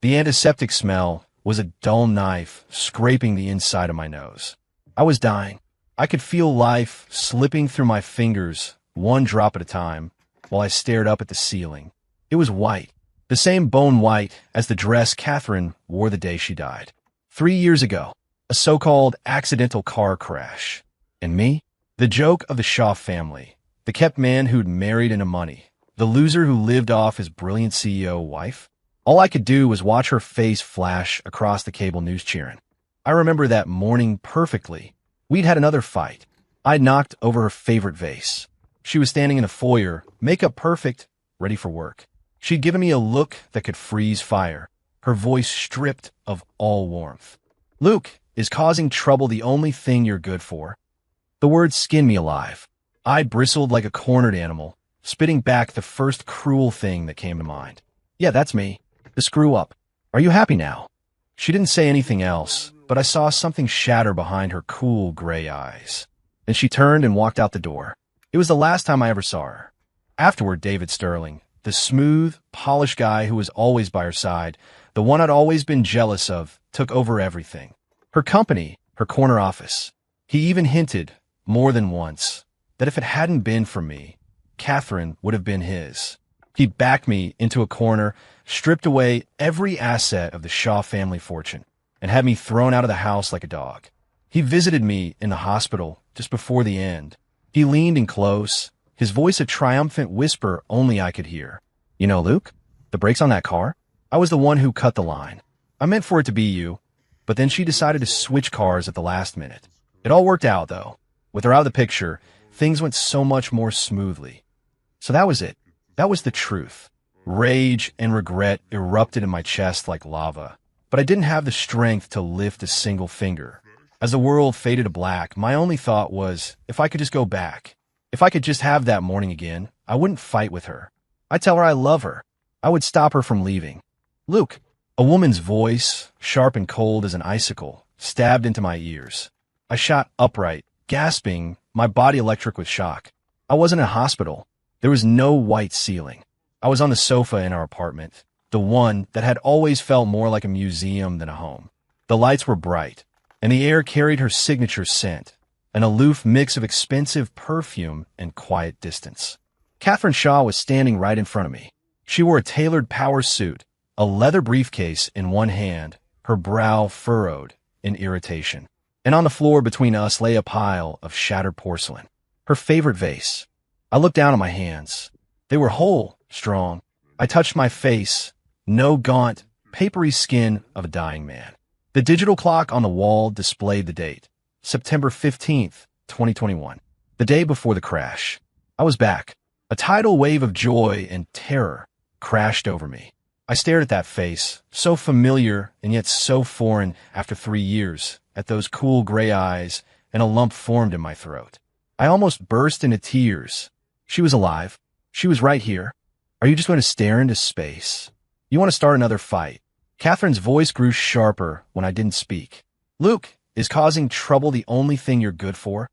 The antiseptic smell was a dull knife scraping the inside of my nose. I was dying. I could feel life slipping through my fingers, one drop at a time, while I stared up at the ceiling. It was white, the same bone white as the dress Catherine wore the day she died. 3 years ago, a so-called accidental car crash. And me? The joke of the Shaw family, the kept man who'd married into money, the loser who lived off his brilliant CEO wife. All I could do was watch her face flash across the cable news cheering. I remember that morning perfectly. We'd had another fight. I'd knocked over her favorite vase. She was standing in the foyer, makeup perfect, ready for work. She'd given me a look that could freeze fire, her voice stripped of all warmth. "Luke, is causing trouble the only thing you're good for?" The words skinned me alive. I bristled like a cornered animal, spitting back the first cruel thing that came to mind. "Yeah, that's me. The screw-up. Are you happy now?" She didn't say anything else, but I saw something shatter behind her cool gray eyes. Then she turned and walked out the door. It was the last time I ever saw her. Afterward, David Sterling, the smooth, polished guy who was always by her side, the one I'd always been jealous of, took over everything. Her company, her corner office. He even hinted, more than once, that if it hadn't been for me, Catherine would have been his. He backed me into a corner, stripped away every asset of the Shaw family fortune, and had me thrown out of the house like a dog. He visited me in the hospital just before the end. He leaned in close, his voice a triumphant whisper only I could hear. "You know, Luke, the brakes on that car? I was the one who cut the line. I meant for it to be you, but then she decided to switch cars at the last minute. It all worked out, though. With her out of the picture, things went so much more smoothly." So that was it. That was the truth. Rage and regret erupted in my chest like lava, but I didn't have the strength to lift a single finger. As the world faded to black, my only thought was, if I could just go back, if I could just have that morning again, I wouldn't fight with her. I'd tell her I love her. I would stop her from leaving. "Luke," a woman's voice, sharp and cold as an icicle, stabbed into my ears. I shot upright, gasping, my body electric with shock. I wasn't in a hospital. There was no white ceiling. I was on the sofa in our apartment, the one that had always felt more like a museum than a home. The lights were bright, and the air carried her signature scent, an aloof mix of expensive perfume and quiet distance. Catherine Shaw was standing right in front of me. She wore a tailored power suit, a leather briefcase in one hand, her brow furrowed in irritation. And on the floor between us lay a pile of shattered porcelain, her favorite vase. I looked down at my hands. They were whole, strong. I touched my face, no gaunt, papery skin of a dying man. The digital clock on the wall displayed the date, September 15th, 2021, the day before the crash. I was back. A tidal wave of joy and terror crashed over me. I stared at that face, so familiar and yet so foreign after 3 years, at those cool gray eyes, and a lump formed in my throat. I almost burst into tears. She was alive. She was right here. Are you just going to stare into space? You want to start another fight? Catherine's voice grew sharper when I didn't speak. "Luke, is causing trouble the only thing you're good for?"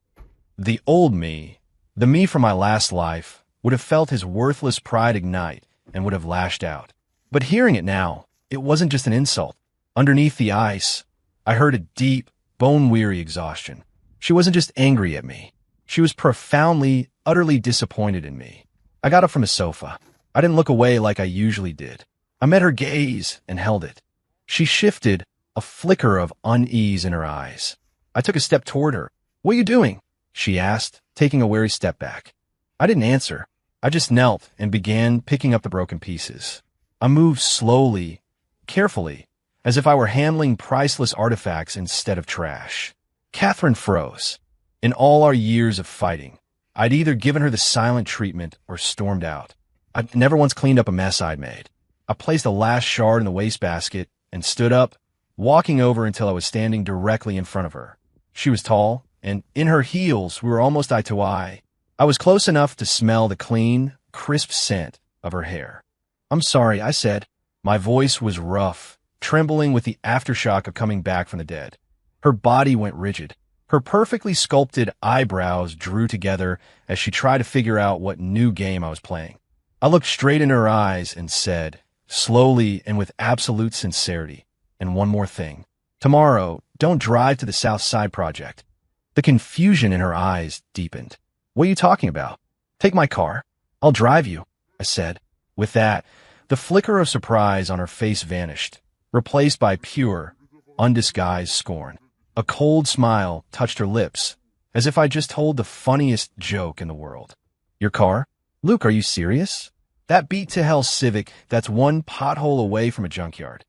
The old me, the me from my last life, would have felt his worthless pride ignite and would have lashed out. But hearing it now, it wasn't just an insult. Underneath the ice, I heard a deep, bone-weary exhaustion. She wasn't just angry at me. She was profoundly, utterly disappointed in me. I got up from the sofa. I didn't look away like I usually did. I met her gaze and held it. She shifted, a flicker of unease in her eyes. I took a step toward her. "What are you doing?" she asked, taking a wary step back. I didn't answer. I just knelt and began picking up the broken pieces. I moved slowly, carefully, as if I were handling priceless artifacts instead of trash. Catherine froze. In all our years of fighting, I'd either given her the silent treatment or stormed out. I'd never once cleaned up a mess I'd made. I placed the last shard in the wastebasket and stood up, walking over until I was standing directly in front of her. She was tall, and in her heels we were almost eye to eye. I was close enough to smell the clean, crisp scent of her hair. "I'm sorry," I said. My voice was rough, trembling with the aftershock of coming back from the dead. Her body went rigid. Her perfectly sculpted eyebrows drew together as she tried to figure out what new game I was playing. I looked straight in her eyes and said, slowly and with absolute sincerity. And one more thing. Tomorrow, don't drive to the South Side Project. The confusion in her eyes deepened. What are you talking about? Take my car. I'll drive you, I said. With that, the flicker of surprise on her face vanished, replaced by pure, undisguised scorn. A cold smile touched her lips, as if I just told the funniest joke in the world. Your car? Luke, are you serious? That beat-to-hell Civic that's one pothole away from a junkyard.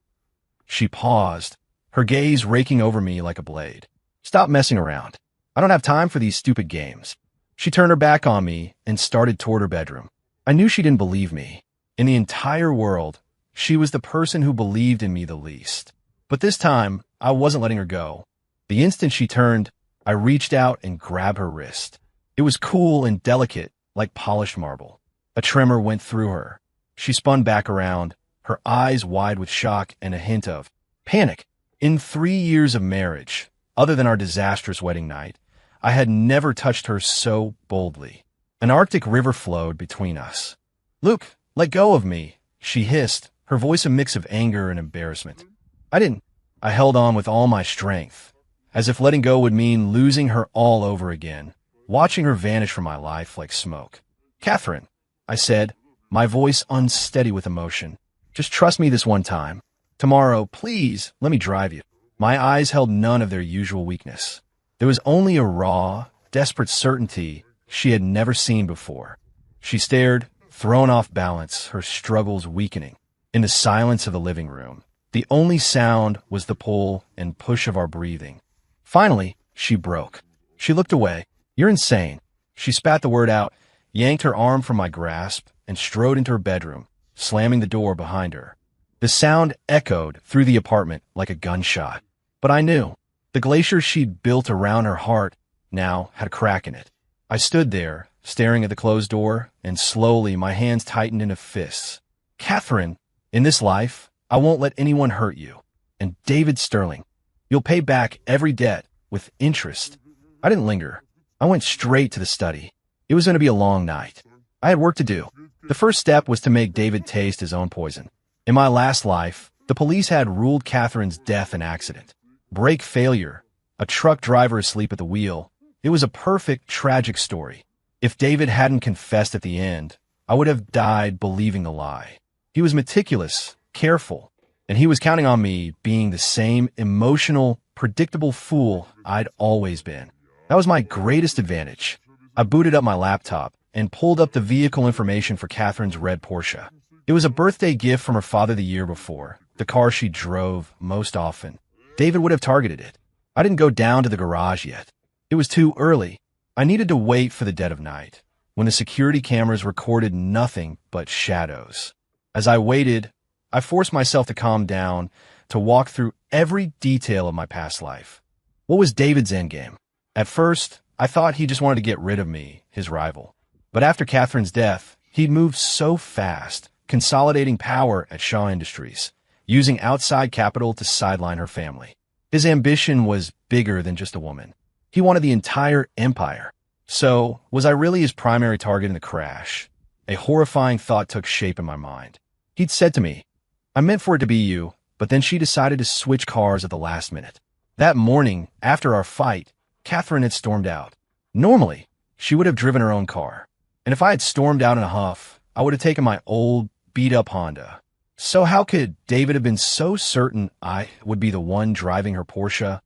She paused, her gaze raking over me like a blade. Stop messing around. I don't have time for these stupid games. She turned her back on me and started toward her bedroom. I knew she didn't believe me. In the entire world, she was the person who believed in me the least. But this time, I wasn't letting her go. The instant she turned, I reached out and grabbed her wrist. It was cool and delicate, like polished marble. A tremor went through her. She spun back around, her eyes wide with shock and a hint of panic. In 3 years of marriage, other than our disastrous wedding night, I had never touched her so boldly. An Arctic river flowed between us. Luke, let go of me, she hissed, her voice a mix of anger and embarrassment. I didn't. I held on with all my strength, as if letting go would mean losing her all over again, watching her vanish from my life like smoke. Catherine, I said, my voice unsteady with emotion. Just trust me this one time. Tomorrow, please, let me drive you. My eyes held none of their usual weakness. There was only a raw, desperate certainty she had never seen before. She stared, thrown off balance, her struggles weakening. In the silence of the living room, the only sound was the pull and push of our breathing. Finally, she broke. She looked away. You're insane. She spat the word out, yanked her arm from my grasp, and strode into her bedroom, slamming the door behind her. The sound echoed through the apartment like a gunshot. But I knew. The glacier she'd built around her heart now had a crack in it. I stood there, staring at the closed door, and slowly my hands tightened into fists. Catherine, in this life, I won't let anyone hurt you. And David Sterling, you'll pay back every debt with interest. I didn't linger. I went straight to the study. It was going to be a long night. I had work to do. The first step was to make David taste his own poison. In my last life, the police had ruled Catherine's death an accident. Brake failure, a truck driver asleep at the wheel. It was a perfect, tragic story. If David hadn't confessed at the end, I would have died believing the lie. He was meticulous, careful, and he was counting on me being the same emotional, predictable fool I'd always been. That was my greatest advantage. I booted up my laptop and pulled up the vehicle information for Catherine's red Porsche. It was a birthday gift from her father the year before, the car she drove most often. David would have targeted it. I didn't go down to the garage yet. It was too early. I needed to wait for the dead of night, when the security cameras recorded nothing but shadows. As I waited, I forced myself to calm down, to walk through every detail of my past life. What was David's endgame? At first, I thought he just wanted to get rid of me, his rival. But after Catherine's death, he'd moved so fast, consolidating power at Shaw Industries, using outside capital to sideline her family. His ambition was bigger than just a woman. He wanted the entire empire. So, was I really his primary target in the crash? A horrifying thought took shape in my mind. He'd said to me, I meant for it to be you, but then she decided to switch cars at the last minute. That morning, after our fight, Catherine had stormed out. Normally, she would have driven her own car. And if I had stormed out in a huff, I would have taken my old, beat-up Honda. So how could David have been so certain I would be the one driving her Porsche?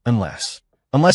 Unless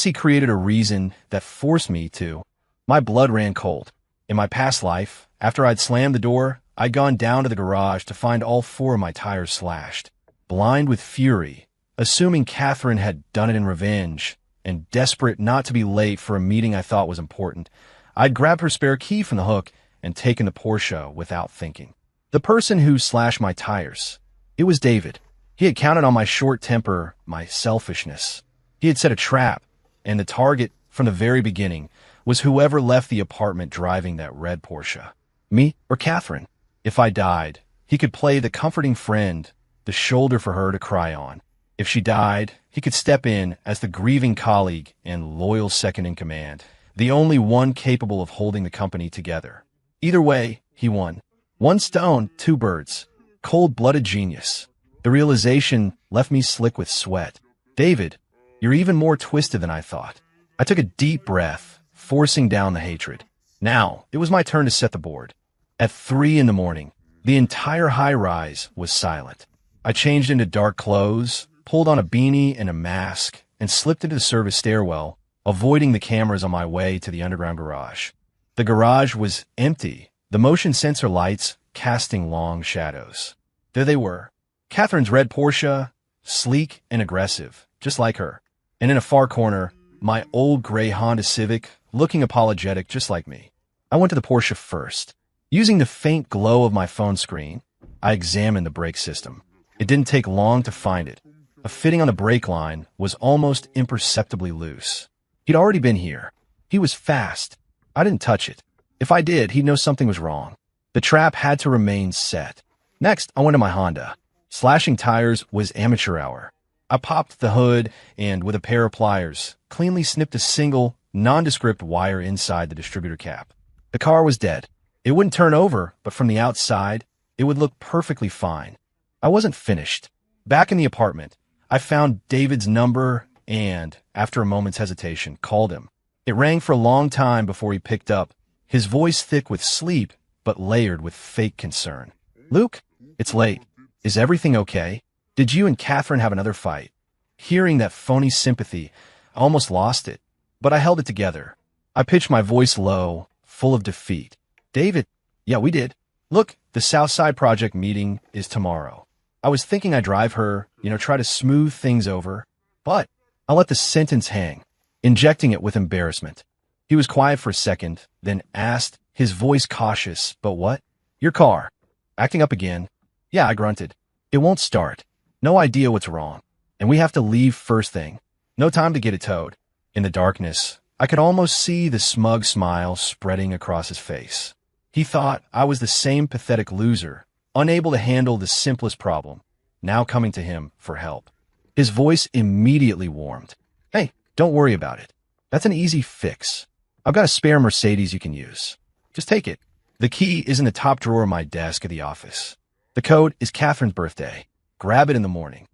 he created a reason that forced me to. My blood ran cold. In my past life, after I'd slammed the door, I'd gone down to the garage to find all 4 of my tires slashed. Blind with fury, assuming Catherine had done it in revenge, and desperate not to be late for a meeting I thought was important, I'd grabbed her spare key from the hook and taken the Porsche without thinking. The person who slashed my tires. It was David. He had counted on my short temper, my selfishness. He had set a trap, and the target, from the very beginning, was whoever left the apartment driving that red Porsche. Me or Catherine. If I died, he could play the comforting friend, the shoulder for her to cry on. If she died, he could step in as the grieving colleague and loyal second-in-command, the only one capable of holding the company together. Either way, he won. 1 stone, 2 birds. Cold-blooded genius. The realization left me slick with sweat. David, you're even more twisted than I thought. I took a deep breath, forcing down the hatred. Now, it was my turn to set the board. At 3 in the morning, the entire high-rise was silent. I changed into dark clothes, pulled on a beanie and a mask, and slipped into the service stairwell, avoiding the cameras on my way to the underground garage. The garage was empty, the motion sensor lights casting long shadows. There they were. Catherine's red Porsche, sleek and aggressive, just like her. And in a far corner, my old gray Honda Civic, looking apologetic just like me. I went to the Porsche first. Using the faint glow of my phone screen, I examined the brake system. It didn't take long to find it. A fitting on the brake line was almost imperceptibly loose. He'd already been here. He was fast. I didn't touch it. If I did, he'd know something was wrong. The trap had to remain set. Next, I went to my Honda. Slashing tires was amateur hour. I popped the hood and, with a pair of pliers, cleanly snipped a single, nondescript wire inside the distributor cap. The car was dead. It wouldn't turn over, but from the outside, it would look perfectly fine. I wasn't finished. Back in the apartment, I found David's number and, after a moment's hesitation, called him. It rang for a long time before he picked up, his voice thick with sleep, but layered with fake concern. Luke, it's late. Is everything okay? Did you and Catherine have another fight? Hearing that phony sympathy, I almost lost it, but I held it together. I pitched my voice low, full of defeat. David, yeah, we did. Look, the Southside Project meeting is tomorrow. I was thinking I'd drive her, try to smooth things over, but I let the sentence hang, injecting it with embarrassment. He was quiet for a second, then asked, his voice cautious, but what? Your car. Acting up again. Yeah, I grunted. It won't start. No idea what's wrong. And we have to leave first thing. No time to get it towed. In the darkness, I could almost see the smug smile spreading across his face. He thought I was the same pathetic loser, unable to handle the simplest problem, now coming to him for help. His voice immediately warmed. Hey, don't worry about it. That's an easy fix. I've got a spare Mercedes you can use. Just take it. The key is in the top drawer of my desk at the office. The code is Catherine's birthday. Grab it in the morning.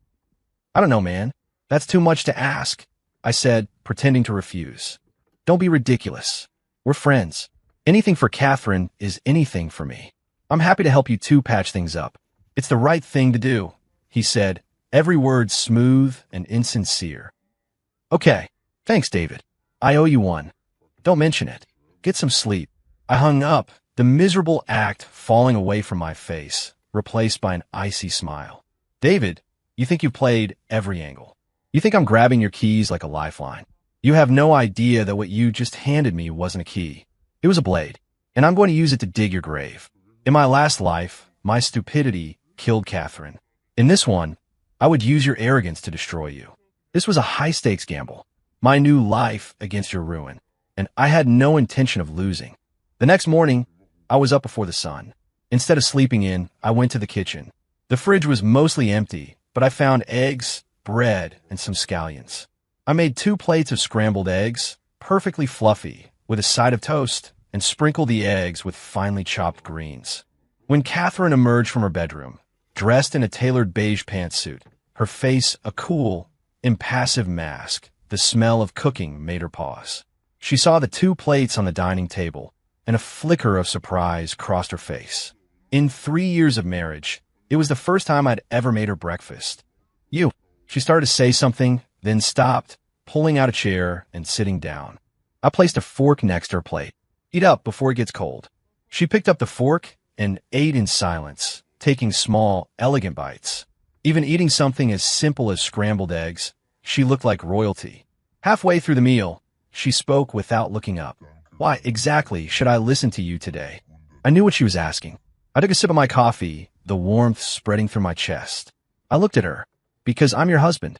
I don't know, man. That's too much to ask, I said, pretending to refuse. Don't be ridiculous. We're friends. Anything for Catherine is anything for me. I'm happy to help you two patch things up. It's the right thing to do, he said, every word smooth and insincere. Okay, thanks, David. I owe you one. Don't mention it. Get some sleep. I hung up, the miserable act falling away from my face, replaced by an icy smile. David, you think you played every angle. You think I'm grabbing your keys like a lifeline. You have no idea that what you just handed me wasn't a key. It was a blade, and I'm going to use it to dig your grave. In my last life, my stupidity killed Catherine. In this one, I would use your arrogance to destroy you. This was a high-stakes gamble, my new life against your ruin, and I had no intention of losing. The next morning, I was up before the sun. Instead of sleeping in, I went to the kitchen. The fridge was mostly empty, but I found eggs, bread, and some scallions. I made 2 plates of scrambled eggs, perfectly fluffy, with a side of toast, and sprinkled the eggs with finely chopped greens. When Catherine emerged from her bedroom, dressed in a tailored beige pantsuit, her face a cool, impassive mask, the smell of cooking made her pause. She saw the 2 plates on the dining table, and a flicker of surprise crossed her face. In 3 years of marriage, it was the first time I'd ever made her breakfast. You. She started to say something, then stopped, pulling out a chair and sitting down. I placed a fork next to her plate. Eat up before it gets cold. She picked up the fork and ate in silence, taking small, elegant bites. Even eating something as simple as scrambled eggs, she looked like royalty. Halfway through the meal, she spoke without looking up. Why exactly should I listen to you today? I knew what she was asking. I took a sip of my coffee, the warmth spreading through my chest. I looked at her, because I'm your husband.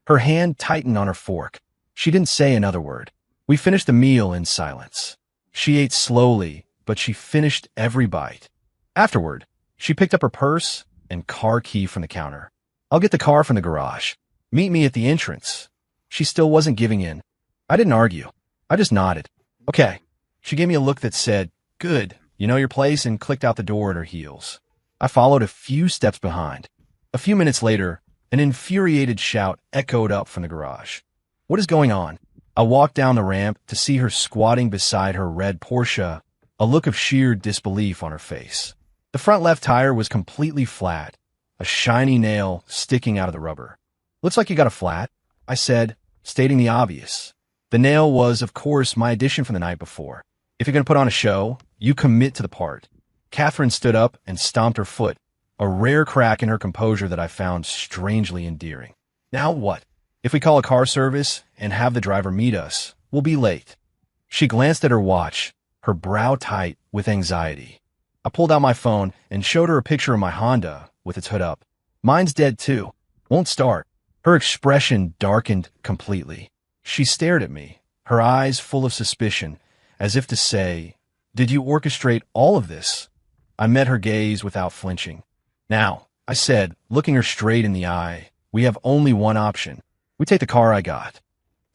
Her hand tightened on her fork. She didn't say another word. We finished the meal in silence. She ate slowly, but she finished every bite. Afterward, she picked up her purse and car key from the counter. I'll get the car from the garage. Meet me at the entrance. She still wasn't giving in. I didn't argue. I just nodded. Okay. She gave me a look that said, good, you know your place, and clicked out the door at her heels. I followed a few steps behind. A few minutes later, an infuriated shout echoed up from the garage. What is going on? I walked down the ramp to see her squatting beside her red Porsche, a look of sheer disbelief on her face. The front left tire was completely flat, a shiny nail sticking out of the rubber. Looks like you got a flat, I said, stating the obvious. The nail was, of course, my addition from the night before. If you're going to put on a show, you commit to the part. Catherine stood up and stomped her foot, a rare crack in her composure that I found strangely endearing. Now what? If we call a car service and have the driver meet us, we'll be late. She glanced at her watch, her brow tight with anxiety. I pulled out my phone and showed her a picture of my Honda with its hood up. Mine's dead too. Won't start. Her expression darkened completely. She stared at me, her eyes full of suspicion, as if to say, "Did you orchestrate all of this?" I met her gaze without flinching. "Now," I said, looking her straight in the eye, "we have only one option. We take the car I got."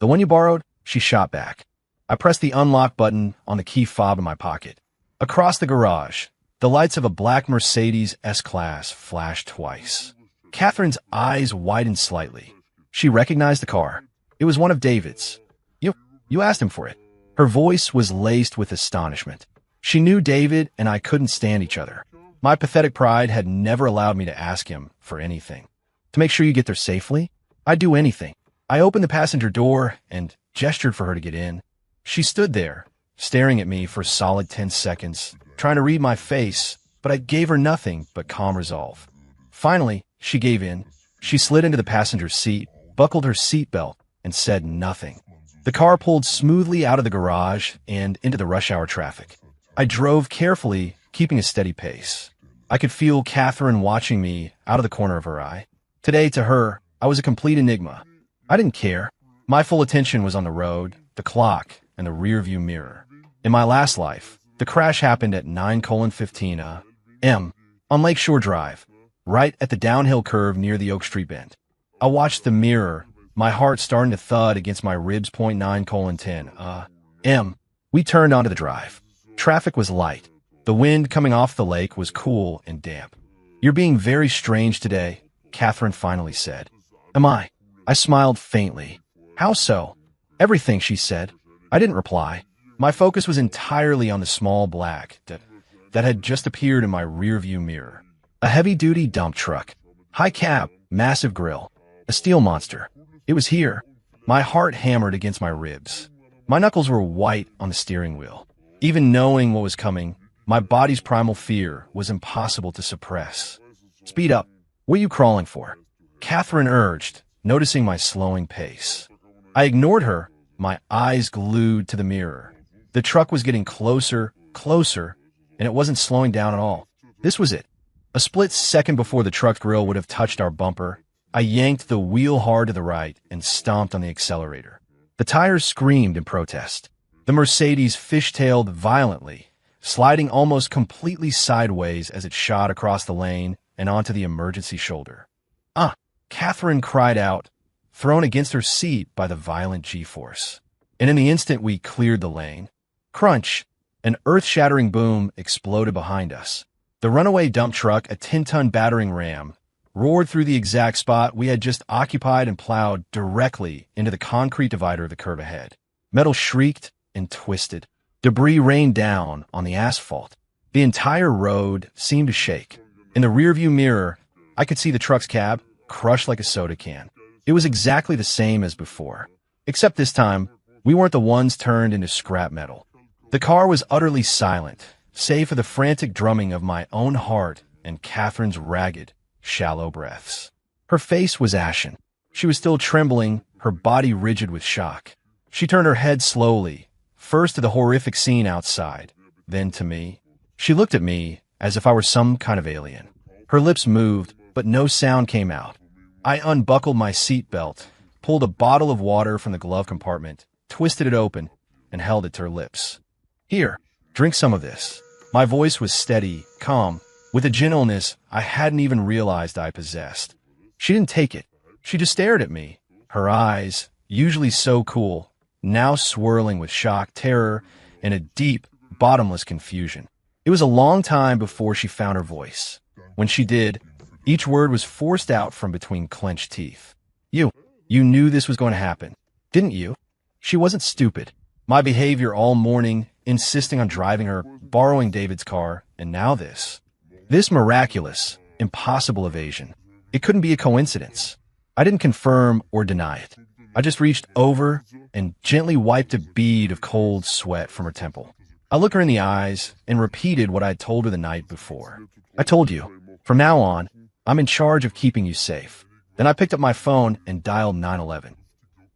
"The one you borrowed?" She shot back. I pressed the unlock button on the key fob in my pocket. Across the garage, the lights of a black Mercedes S-Class flashed twice. Catherine's eyes widened slightly. She recognized the car. It was one of David's. You asked him for it." Her voice was laced with astonishment. She knew David and I couldn't stand each other. My pathetic pride had never allowed me to ask him for anything. "To make sure you get there safely? I'd do anything." I opened the passenger door and gestured for her to get in. She stood there, staring at me for a solid 10 seconds, trying to read my face, but I gave her nothing but calm resolve. Finally, she gave in. She slid into the passenger seat, buckled her seatbelt, and said nothing. The car pulled smoothly out of the garage and into the rush hour traffic. I drove carefully, keeping a steady pace. I could feel Catherine watching me out of the corner of her eye. Today, to her, I was a complete enigma. I didn't care. My full attention was on the road, the clock, and the rearview mirror. In my last life, the crash happened at 9:15 a.m. on Lakeshore Drive, right at the downhill curve near the Oak Street bend. I watched the mirror, my heart starting to thud against my ribs. 9:10 a.m. We turned onto the drive. Traffic was light. The wind coming off the lake was cool and damp. "You're being very strange today," Catherine finally said. "Am I?" I smiled faintly. "How so?" "Everything," she said. I didn't reply. My focus was entirely on the small black that had just appeared in my rearview mirror. A heavy-duty dump truck. High cab, massive grille. A steel monster. It was here. My heart hammered against my ribs. My knuckles were white on the steering wheel. Even knowing what was coming, my body's primal fear was impossible to suppress. "Speed up. What are you crawling for?" Catherine urged, noticing my slowing pace. I ignored her, my eyes glued to the mirror. The truck was getting closer, and it wasn't slowing down at all. This was it. A split second before the truck's grill would have touched our bumper, I yanked the wheel hard to the right and stomped on the accelerator. The tires screamed in protest. The Mercedes fishtailed violently, sliding almost completely sideways as it shot across the lane and onto the emergency shoulder. "Ah!" Catherine cried out, thrown against her seat by the violent G-force. And in the instant we cleared the lane, crunch, an earth-shattering boom exploded behind us. The runaway dump truck, a 10-ton battering ram, roared through the exact spot we had just occupied and plowed directly into the concrete divider of the curve ahead. Metal shrieked and twisted. Debris rained down on the asphalt. The entire road seemed to shake. In the rearview mirror, I could see the truck's cab crushed like a soda can. It was exactly the same as before, except this time, we weren't the ones turned into scrap metal. The car was utterly silent, save for the frantic drumming of my own heart and Catherine's ragged, shallow breaths. Her face was ashen. She was still trembling, her body rigid with shock. She turned her head slowly, first to the horrific scene outside, then to me. She looked at me as if I were some kind of alien. Her lips moved, but no sound came out. I unbuckled my seatbelt, pulled a bottle of water from the glove compartment, twisted it open, and held it to her lips. "Here, drink some of this." My voice was steady, calm, with a gentleness I hadn't even realized I possessed. She didn't take it. She just stared at me, her eyes, usually so cool, now swirling with shock, terror, and a deep, bottomless confusion. It was a long time before she found her voice. When she did, each word was forced out from between clenched teeth. You knew this was going to happen, didn't you? She wasn't stupid. My behavior all morning, insisting on driving her, borrowing David's car, and now this. This miraculous, impossible evasion. It couldn't be a coincidence. I didn't confirm or deny it. I just reached over and gently wiped a bead of cold sweat from her temple. I looked her in the eyes and repeated what I had told her the night before. I told you, from now on, I'm in charge of keeping you safe. Then I picked up my phone and dialed 911.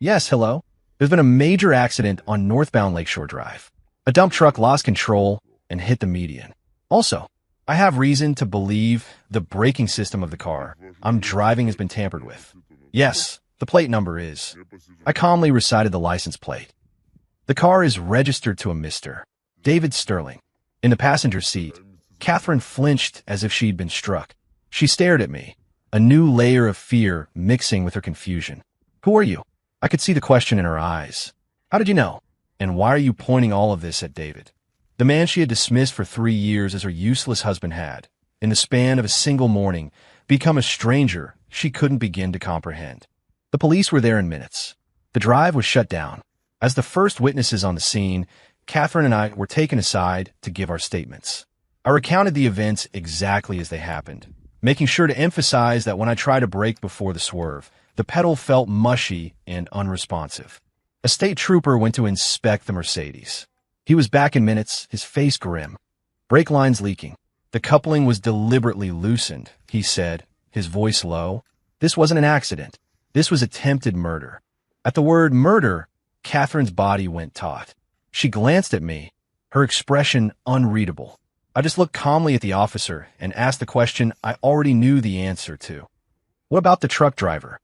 Yes, hello? There's been a major accident on northbound Lakeshore Drive. A dump truck lost control and hit the median. Also, I have reason to believe the braking system of the car I'm driving has been tampered with. Yes, the plate number is. I calmly recited the license plate. The car is registered to a Mr. David Sterling. In the passenger seat, Catherine flinched as if she'd been struck. She stared at me, a new layer of fear mixing with her confusion. Who are you? I could see the question in her eyes. How did you know? And why are you pointing all of this at David? The man she had dismissed for 3 years as her useless husband had, in the span of a single morning, become a stranger she couldn't begin to comprehend. The police were there in minutes. The drive was shut down. As the first witnesses on the scene, Catherine and I were taken aside to give our statements. I recounted the events exactly as they happened, making sure to emphasize that when I tried to brake before the swerve, the pedal felt mushy and unresponsive. A state trooper went to inspect the Mercedes. He was back in minutes, his face grim. Brake lines leaking. The coupling was deliberately loosened, he said, his voice low. This wasn't an accident. This was attempted murder. At the word murder, Catherine's body went taut. She glanced at me, her expression unreadable. I just looked calmly at the officer and asked the question I already knew the answer to. What about the truck driver?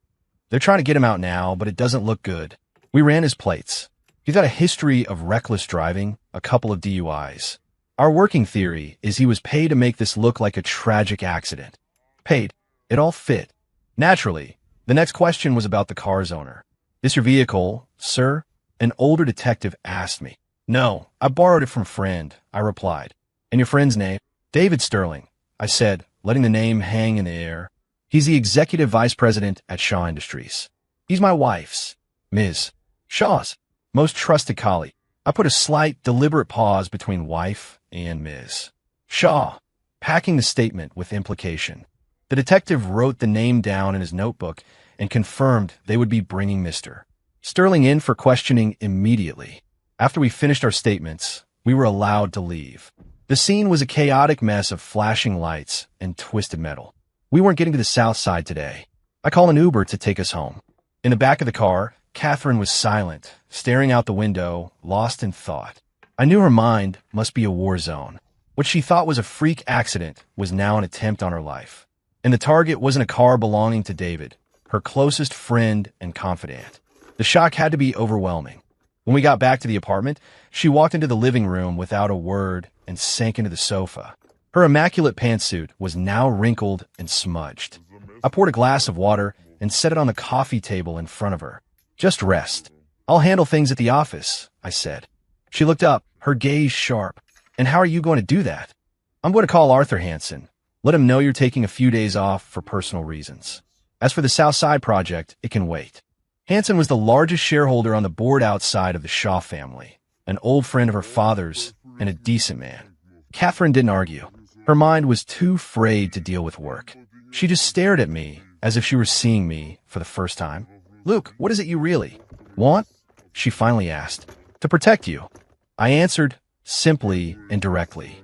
They're trying to get him out now, but it doesn't look good. We ran his plates. He's got a history of reckless driving, a couple of DUIs. Our working theory is he was paid to make this look like a tragic accident. Paid. It all fit. Naturally, the next question was about the car's owner. Is your vehicle, sir? An older detective asked me. No, I borrowed it from a friend, I replied. And your friend's name? David Sterling, I said, letting the name hang in the air. He's the executive vice president at Shaw Industries. He's my wife's, Ms. Shaw's, most trusted colleague. I put a slight, deliberate pause between wife and Ms. Shaw, packing the statement with implication. The detective wrote the name down in his notebook and confirmed they would be bringing Mr. Sterling in for questioning immediately. After we finished our statements, we were allowed to leave. The scene was a chaotic mess of flashing lights and twisted metal. We weren't getting to the south side today. I called an Uber to take us home. In the back of the car, Catherine was silent, staring out the window, lost in thought. I knew her mind must be a war zone. What she thought was a freak accident was now an attempt on her life. And the target wasn't a car belonging to David, her closest friend and confidant. The shock had to be overwhelming. When we got back to the apartment, she walked into the living room without a word and sank into the sofa. Her immaculate pantsuit was now wrinkled and smudged. I poured a glass of water and set it on the coffee table in front of her. Just rest. I'll handle things at the office, I said. She looked up, her gaze sharp. And how are you going to do that? I'm going to call Arthur Hansen. Let him know you're taking a few days off for personal reasons. As for the South Side project, it can wait. Hansen was the largest shareholder on the board outside of the Shaw family, an old friend of her father's and a decent man. Catherine didn't argue. Her mind was too frayed to deal with work. She just stared at me as if she were seeing me for the first time. Luke, what is it you really want? She finally asked. To protect you. I answered simply and directly.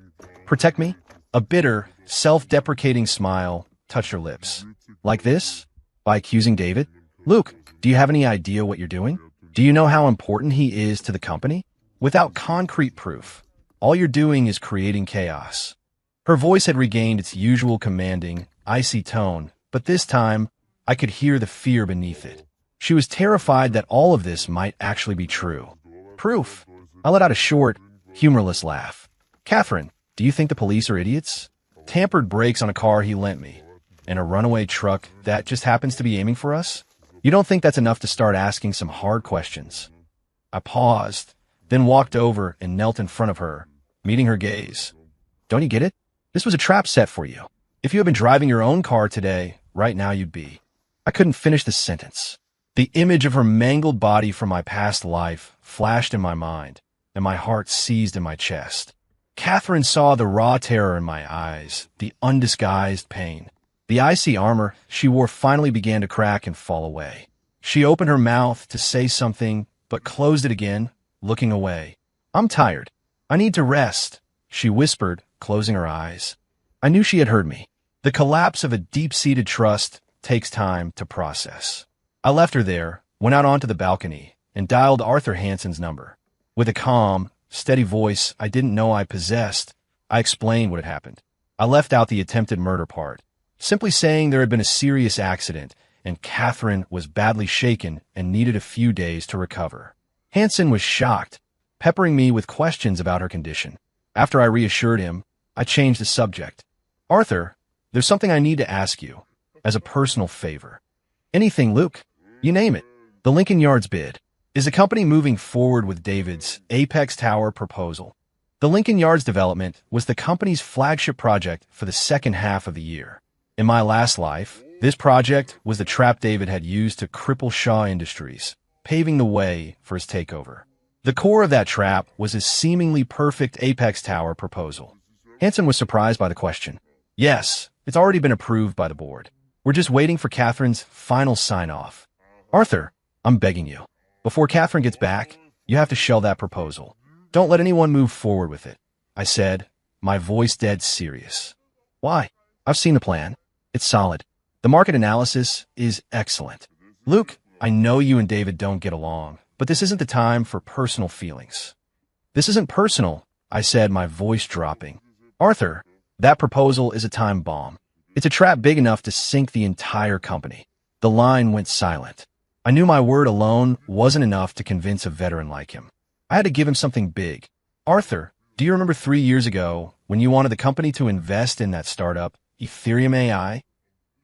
Protect me? A bitter, self-deprecating smile touched her lips. Like this? By accusing David? Luke, do you have any idea what you're doing? Do you know how important he is to the company? Without concrete proof, all you're doing is creating chaos. Her voice had regained its usual commanding, icy tone, but this time, I could hear the fear beneath it. She was terrified that all of this might actually be true. Proof? I let out a short, humorless laugh. Catherine, do you think the police are idiots? Tampered brakes on a car he lent me, and a runaway truck that just happens to be aiming for us? You don't think that's enough to start asking some hard questions? I paused, then walked over and knelt in front of her, meeting her gaze. Don't you get it? This was a trap set for you. If you had been driving your own car today, right now you'd be. I couldn't finish the sentence. The image of her mangled body from my past life flashed in my mind, and my heart seized in my chest. Catherine saw the raw terror in my eyes, the undisguised pain. The icy armor she wore finally began to crack and fall away. She opened her mouth to say something, but closed it again, looking away. I'm tired. I need to rest, she whispered, closing her eyes. I knew she had heard me. The collapse of a deep-seated trust takes time to process. I left her there, went out onto the balcony, and dialed Arthur Hansen's number. With a calm, steady voice I didn't know I possessed, I explained what had happened. I left out the attempted murder part, simply saying there had been a serious accident and Catherine was badly shaken and needed a few days to recover. Hansen was shocked, peppering me with questions about her condition. After I reassured him, I changed the subject. Arthur, there's something I need to ask you, as a personal favor. Anything, Luke. You name it. The Lincoln Yards bid. Is the company moving forward with David's Apex Tower proposal? The Lincoln Yards development was the company's flagship project for the second half of the year. In my last life, this project was the trap David had used to cripple Shaw Industries, paving the way for his takeover. The core of that trap was his seemingly perfect Apex Tower proposal. Hansen was surprised by the question. Yes, it's already been approved by the board. We're just waiting for Catherine's final sign-off. Arthur, I'm begging you. Before Catherine gets back, you have to shell that proposal. Don't let anyone move forward with it, I said, my voice dead serious. Why? I've seen the plan. It's solid. The market analysis is excellent. Luke, I know you and David don't get along, but this isn't the time for personal feelings. This isn't personal, I said, my voice dropping. Arthur, that proposal is a time bomb. It's a trap big enough to sink the entire company. The line went silent. I knew my word alone wasn't enough to convince a veteran like him. I had to give him something big. Arthur, do you remember 3 years ago when you wanted the company to invest in that startup, Ethereum AI?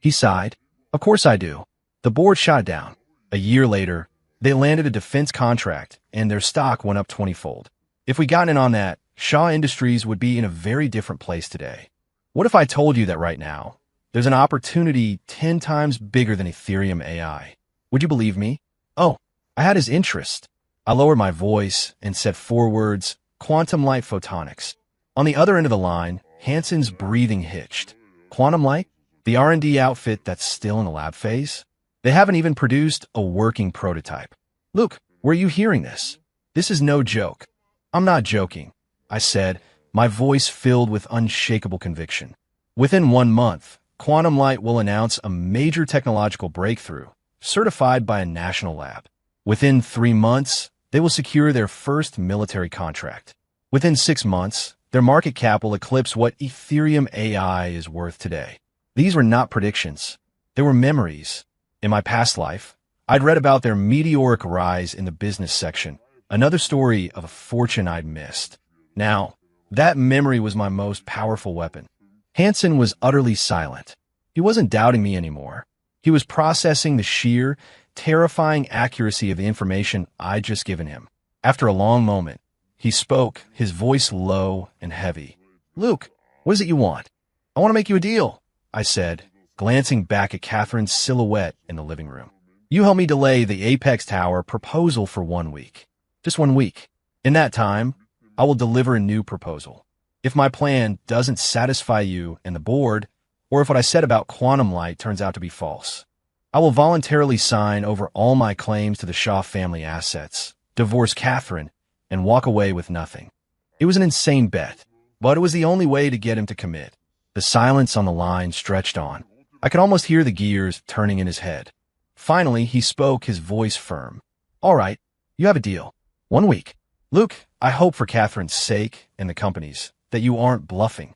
He sighed. Of course I do. The board shot down. A year later, they landed a defense contract, and their stock went up 20-fold. If we got in on that, Shaw Industries would be in a very different place today. What if I told you that right now, there's an opportunity 10 times bigger than Ethereum AI? Would you believe me? Oh, I had his interest. I lowered my voice and said 4 words, quantum light photonics. On the other end of the line, Hansen's breathing hitched. Quantum light? The R&D outfit that's still in the lab phase? They haven't even produced a working prototype. Luke, where are you hearing this? This is no joke. I'm not joking, I said, my voice filled with unshakable conviction. Within 1 month, Quantum Light will announce a major technological breakthrough, certified by a national lab. Within 3 months, they will secure their first military contract. Within 6 months, their market cap will eclipse what Ethereum AI is worth today. These were not predictions. They were memories. In my past life, I'd read about their meteoric rise in the business section, another story of a fortune I'd missed. Now, that memory was my most powerful weapon. Hansen was utterly silent. He wasn't doubting me anymore. He was processing the sheer, terrifying accuracy of the information I'd just given him. After a long moment, he spoke, his voice low and heavy. Luke, what is it you want? I want to make you a deal, I said, glancing back at Catherine's silhouette in the living room. You help me delay the Apex Tower proposal for 1 week. Just 1 week. In that time, I will deliver a new proposal. If my plan doesn't satisfy you and the board, or if what I said about quantum light turns out to be false, I will voluntarily sign over all my claims to the Shaw family assets, divorce Catherine, and walk away with nothing. It was an insane bet, but it was the only way to get him to commit. The silence on the line stretched on. I could almost hear the gears turning in his head. Finally, he spoke, his voice firm. All right, you have a deal. 1 week. Luke, I hope for Catherine's sake and the company's that you aren't bluffing.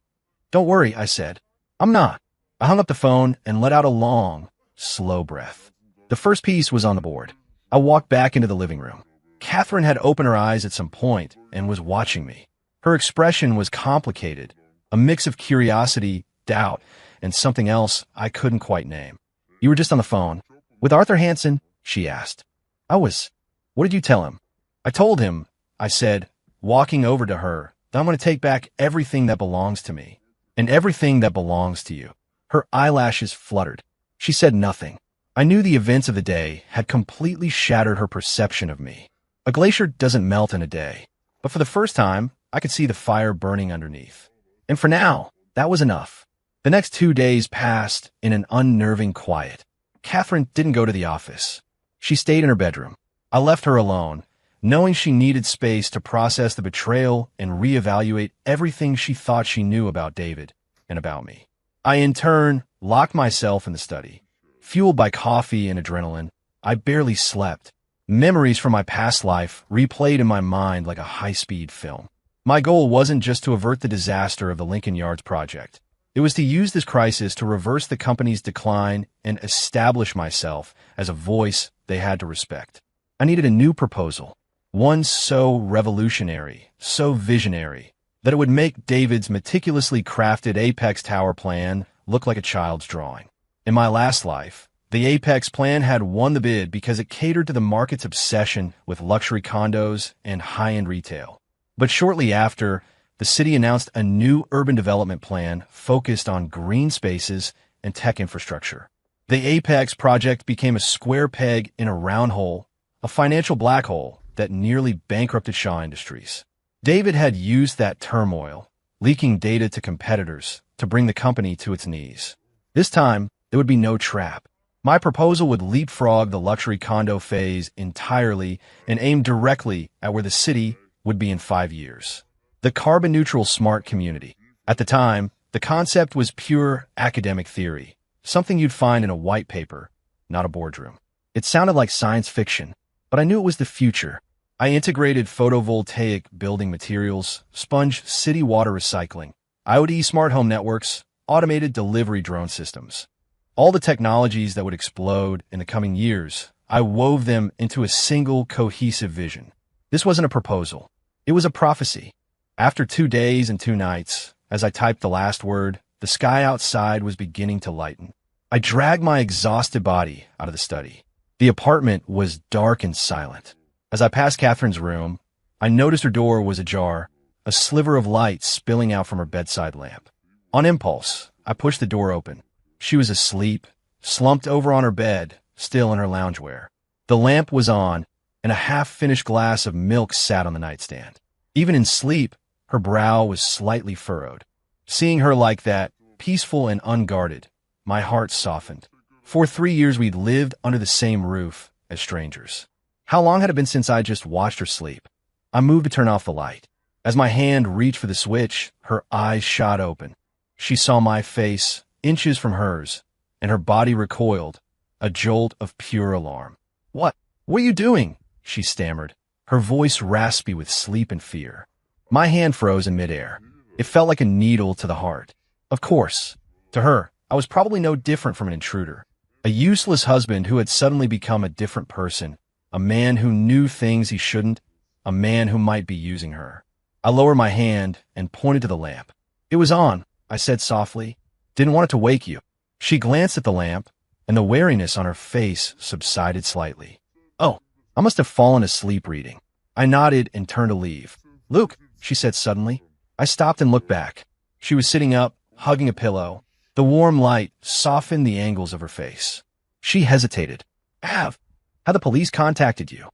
Don't worry, I said. I'm not. I hung up the phone and let out a long, slow breath. The first piece was on the board. I walked back into the living room. Catherine had opened her eyes at some point and was watching me. Her expression was complicated, a mix of curiosity, doubt, and something else I couldn't quite name. You were just on the phone. With Arthur Hansen? She asked. I was. What did you tell him? I told him, I said, walking over to her, that I'm going to take back everything that belongs to me and everything that belongs to you. Her eyelashes fluttered. She said nothing. I knew the events of the day had completely shattered her perception of me. A glacier doesn't melt in a day, but for the first time, I could see the fire burning underneath. And for now, that was enough. The next 2 days passed in an unnerving quiet. Catherine didn't go to the office. She stayed in her bedroom. I left her alone, knowing she needed space to process the betrayal and reevaluate everything she thought she knew about David and about me. I, in turn, locked myself in the study. Fueled by coffee and adrenaline, I barely slept. Memories from my past life replayed in my mind like a high-speed film. My goal wasn't just to avert the disaster of the Lincoln Yards project. It was to use this crisis to reverse the company's decline and establish myself as a voice they had to respect. I needed a new proposal, one so revolutionary, so visionary, that it would make David's meticulously crafted Apex Tower plan look like a child's drawing. In my last life, the Apex plan had won the bid because it catered to the market's obsession with luxury condos and high-end retail. But shortly after, the city announced a new urban development plan focused on green spaces and tech infrastructure. The Apex project became a square peg in a round hole, a financial black hole that nearly bankrupted Shaw Industries. David had used that turmoil, leaking data to competitors, to bring the company to its knees. This time, there would be no trap. My proposal would leapfrog the luxury condo phase entirely and aim directly at where the city would be in 5 years. The carbon-neutral smart community. At the time, the concept was pure academic theory, something you'd find in a white paper, not a boardroom. It sounded like science fiction, but I knew it was the future. I integrated photovoltaic building materials, sponge city water recycling, IoT smart home networks, automated delivery drone systems. All the technologies that would explode in the coming years, I wove them into a single cohesive vision. This wasn't a proposal. It was a prophecy. After 2 days and 2 nights, as I typed the last word, the sky outside was beginning to lighten. I dragged my exhausted body out of the study. The apartment was dark and silent. As I passed Catherine's room, I noticed her door was ajar, a sliver of light spilling out from her bedside lamp. On impulse, I pushed the door open. She was asleep, slumped over on her bed, still in her loungewear. The lamp was on, and a half-finished glass of milk sat on the nightstand. Even in sleep, her brow was slightly furrowed. Seeing her like that, peaceful and unguarded, my heart softened. For 3 years we'd lived under the same roof as strangers. How long had it been since I just watched her sleep? I moved to turn off the light. As my hand reached for the switch, her eyes shot open. She saw my face, inches from hers, and her body recoiled, a jolt of pure alarm. What are you doing?" she stammered, her voice raspy with sleep and fear. My hand froze in midair. It felt like a needle to the heart. Of course, to her, I was probably no different from an intruder. A useless husband who had suddenly become a different person, a man who knew things he shouldn't, a man who might be using her. I lowered my hand and pointed to the lamp. "It was on," I said softly. "Didn't want it to wake you." She glanced at the lamp, and the wariness on her face subsided slightly. "Oh, I must have fallen asleep reading." I nodded and turned to leave. "Luke," she said suddenly. I stopped and looked back. She was sitting up, hugging a pillow. The warm light softened the angles of her face. She hesitated. Have the police contacted you?"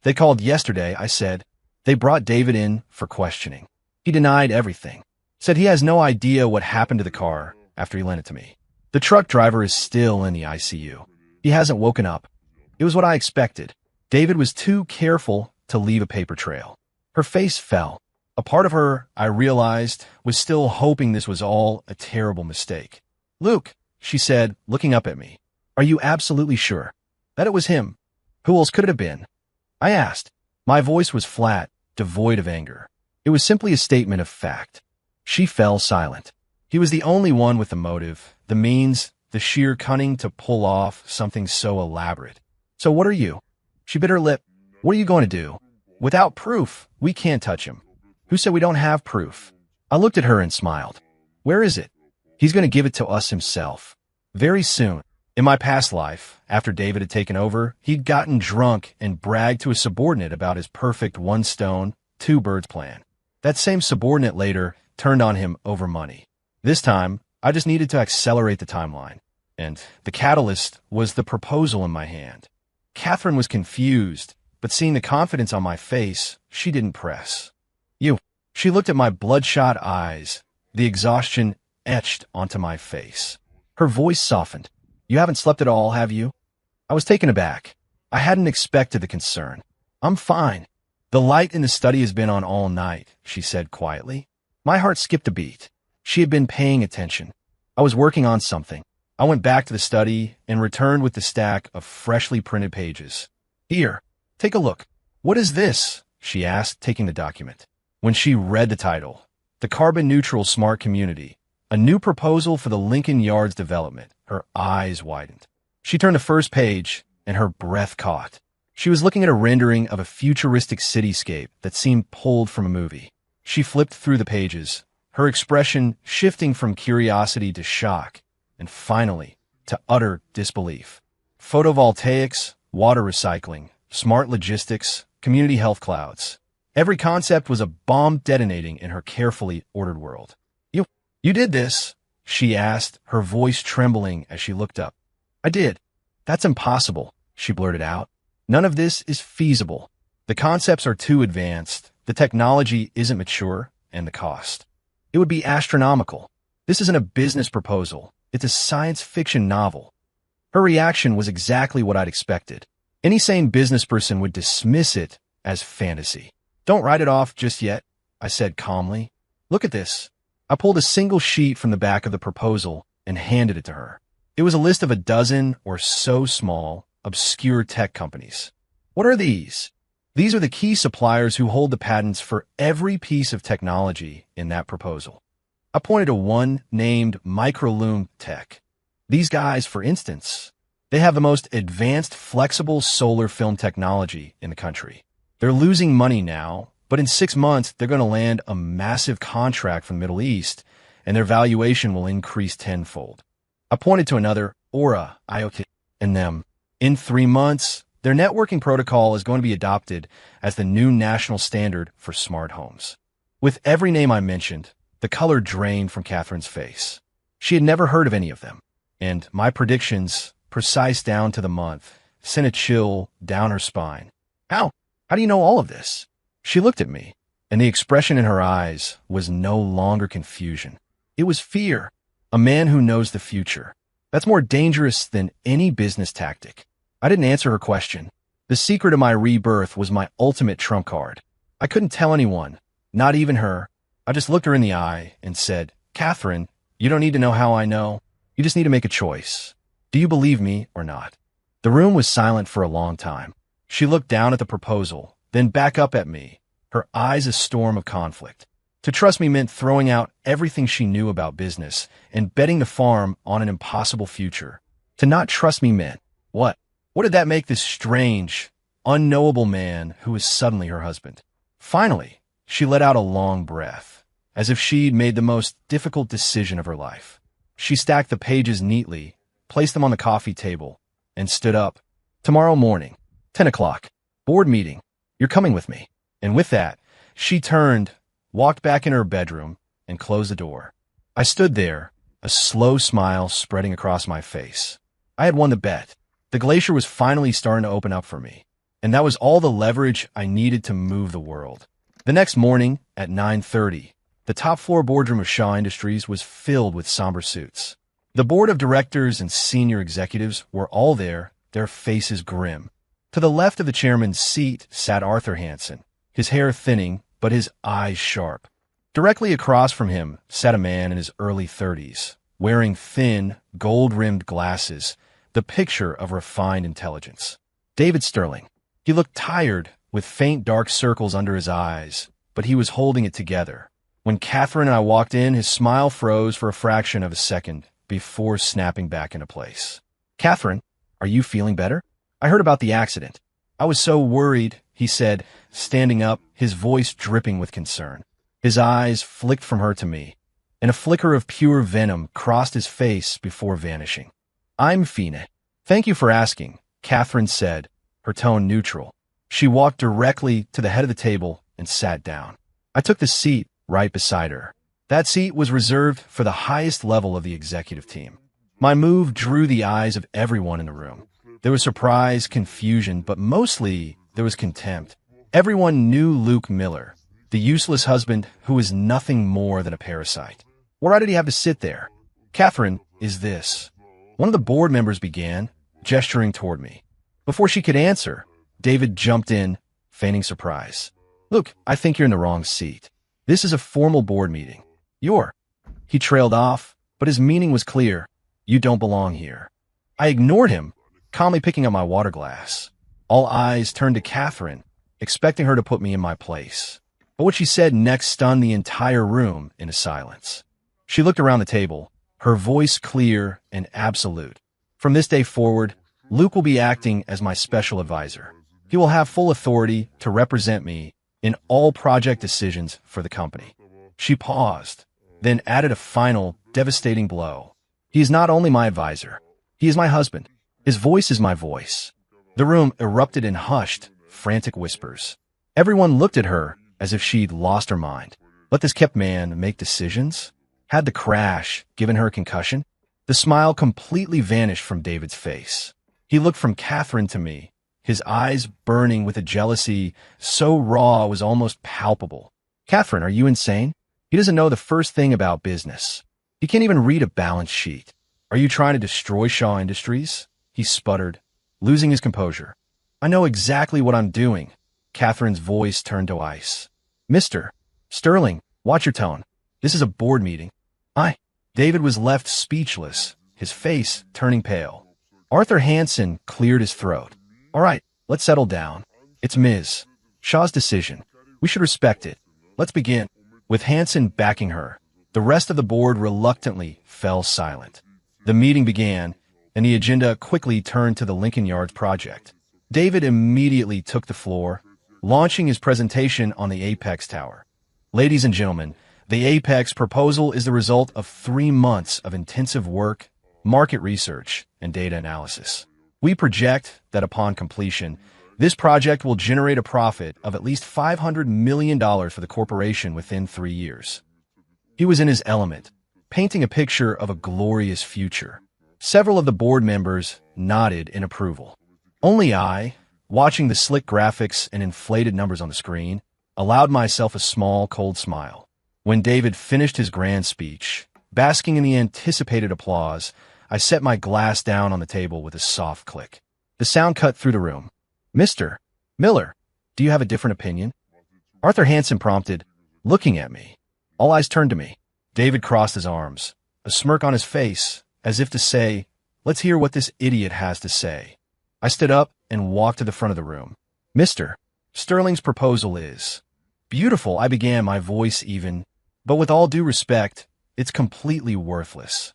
"They called yesterday," I said. "They brought David in for questioning. He denied everything. Said he has no idea what happened to the car after he lent it to me. The truck driver is still in the ICU. He hasn't woken up. It was what I expected. David was too careful to leave a paper trail." Her face fell. A part of her, I realized, was still hoping this was all a terrible mistake. "Luke," she said, looking up at me, "are you absolutely sure that it was him? Who else could it have been?" I asked. My voice was flat, devoid of anger. It was simply a statement of fact. She fell silent. He was the only one with the motive, the means, the sheer cunning to pull off something so elaborate. "So what are you?" She bit her lip. "What are you going to do? Without proof, we can't touch him." "Who said we don't have proof?" I looked at her and smiled. "Where is it?" "He's going to give it to us himself. Very soon." In my past life, after David had taken over, he'd gotten drunk and bragged to a subordinate about his perfect one stone, two birds plan. That same subordinate later turned on him over money. This time, I just needed to accelerate the timeline. And the catalyst was the proposal in my hand. Catherine was confused, but seeing the confidence on my face, she didn't press. You. She looked at my bloodshot eyes, the exhaustion etched onto my face. Her voice softened. You haven't slept at all, have you? I was taken aback. I hadn't expected the concern. I'm fine. The light in the study has been on all night, she said quietly. My heart skipped a beat. She had been paying attention. I was working on something. I went back to the study and returned with the stack of freshly printed pages. Here, take a look. What is this? She asked, taking the document. When she read the title, The Carbon-Neutral Smart Community, a new proposal for the Lincoln Yards development, her eyes widened. She turned the first page, and her breath caught. She was looking at a rendering of a futuristic cityscape that seemed pulled from a movie. She flipped through the pages, her expression shifting from curiosity to shock, and finally, to utter disbelief. Photovoltaics, water recycling, smart logistics, community health clouds. Every concept was a bomb detonating in her carefully ordered world. You did this? She asked, her voice trembling as she looked up. I did. That's impossible, she blurted out. None of this is feasible. The concepts are too advanced, the technology isn't mature, and the cost. It would be astronomical. This isn't a business proposal. It's a science fiction novel. Her reaction was exactly what I'd expected. Any sane business person would dismiss it as fantasy. Don't write it off just yet, I said calmly. Look at this. I pulled a single sheet from the back of the proposal and handed it to her. It was a list of a dozen or so small, obscure tech companies. What are these? These are the key suppliers who hold the patents for every piece of technology in that proposal. I pointed to one named Microloom Tech. These guys, for instance, they have the most advanced flexible solar film technology in the country. They're losing money now, but in 6 months, they're going to land a massive contract from the Middle East, and their valuation will increase tenfold. I pointed to another, Aura IoT, and them. In 3 months, their networking protocol is going to be adopted as the new national standard for smart homes. With every name I mentioned, the color drained from Catherine's face. She had never heard of any of them, and my predictions, precise down to the month, sent a chill down her spine. How do you know all of this? She looked at me, and the expression in her eyes was no longer confusion. It was fear. A man who knows the future. That's more dangerous than any business tactic. I didn't answer her question. The secret of my rebirth was my ultimate trump card. I couldn't tell anyone, not even her. I just looked her in the eye and said, Catherine, you don't need to know how I know. You just need to make a choice. Do you believe me or not? The room was silent for a long time. She looked down at the proposal, then back up at me, her eyes a storm of conflict. To trust me meant throwing out everything she knew about business and betting the farm on an impossible future. To not trust me meant, what? What did that make this strange, unknowable man who was suddenly her husband? Finally, she let out a long breath, as if she'd made the most difficult decision of her life. She stacked the pages neatly, placed them on the coffee table, and stood up. Tomorrow morning, 10 o'clock, board meeting. You're coming with me. And with that, she turned, walked back in her bedroom, and closed the door. I stood there, a slow smile spreading across my face. I had won the bet. The glacier was finally starting to open up for me, and that was all the leverage I needed to move the world. The next morning, at 9:30, the top floor boardroom of Shaw Industries was filled with somber suits. The board of directors and senior executives were all there, their faces grim. To the left of the chairman's seat sat Arthur Hansen, his hair thinning, but his eyes sharp. Directly across from him sat a man in his early 30s, wearing thin, gold-rimmed glasses, the picture of refined intelligence. David Sterling. He looked tired, with faint dark circles under his eyes, but he was holding it together. When Catherine and I walked in, his smile froze for a fraction of a second before snapping back into place. Catherine, are you feeling better? I heard about the accident. I was so worried, he said, standing up, his voice dripping with concern. His eyes flicked from her to me, and a flicker of pure venom crossed his face before vanishing. I'm fine. Thank you for asking, Catherine said, her tone neutral. She walked directly to the head of the table and sat down. I took the seat right beside her. That seat was reserved for the highest level of the executive team. My move drew the eyes of everyone in the room. There was surprise, confusion, but mostly there was contempt. Everyone knew Luke Miller, the useless husband who was nothing more than a parasite. Why did he have to sit there? Catherine, is this? One of the board members began, gesturing toward me. Before she could answer, David jumped in, feigning surprise. Luke, I think you're in the wrong seat. This is a formal board meeting. He trailed off, but his meaning was clear. You don't belong here. I ignored him, calmly picking up my water glass. All eyes turned to Catherine, expecting her to put me in my place. But what she said next stunned the entire room into silence. She looked around the table, her voice clear and absolute. From this day forward, Luke will be acting as my special advisor. He will have full authority to represent me in all project decisions for the company. She paused, then added a final, devastating blow. He is not only my advisor, he is my husband. His voice is my voice. The room erupted in hushed, frantic whispers. Everyone looked at her as if she'd lost her mind. Let this kept man make decisions? Had the crash given her a concussion? The smile completely vanished from David's face. He looked from Catherine to me, his eyes burning with a jealousy so raw it was almost palpable. Catherine, are you insane? He doesn't know the first thing about business. He can't even read a balance sheet. Are you trying to destroy Shaw Industries? He sputtered, losing his composure. I know exactly what I'm doing. Catherine's voice turned to ice. Mr. Sterling, watch your tone. This is a board meeting. David was left speechless, his face turning pale. Arthur Hansen cleared his throat. All right, let's settle down. It's Ms. Shaw's decision. We should respect it. Let's begin. With Hansen backing her, the rest of the board reluctantly fell silent. The meeting began, and the agenda quickly turned to the Lincoln Yards project. David immediately took the floor, launching his presentation on the Apex Tower. Ladies and gentlemen, the Apex proposal is the result of 3 months of intensive work, market research, and data analysis. We project that upon completion, this project will generate a profit of at least $500 million for the corporation within 3 years. He was in his element, painting a picture of a glorious future. Several of the board members nodded in approval. Only I, watching the slick graphics and inflated numbers on the screen, allowed myself a small, cold smile. When David finished his grand speech, basking in the anticipated applause, I set my glass down on the table with a soft click. The sound cut through the room. Mr. Miller, do you have a different opinion? Arthur Hansen prompted, looking at me. All eyes turned to me. David crossed his arms, a smirk on his face, as if to say, let's hear what this idiot has to say. I stood up and walked to the front of the room. Mr. Sterling's proposal is beautiful, I began, my voice even, but with all due respect, it's completely worthless.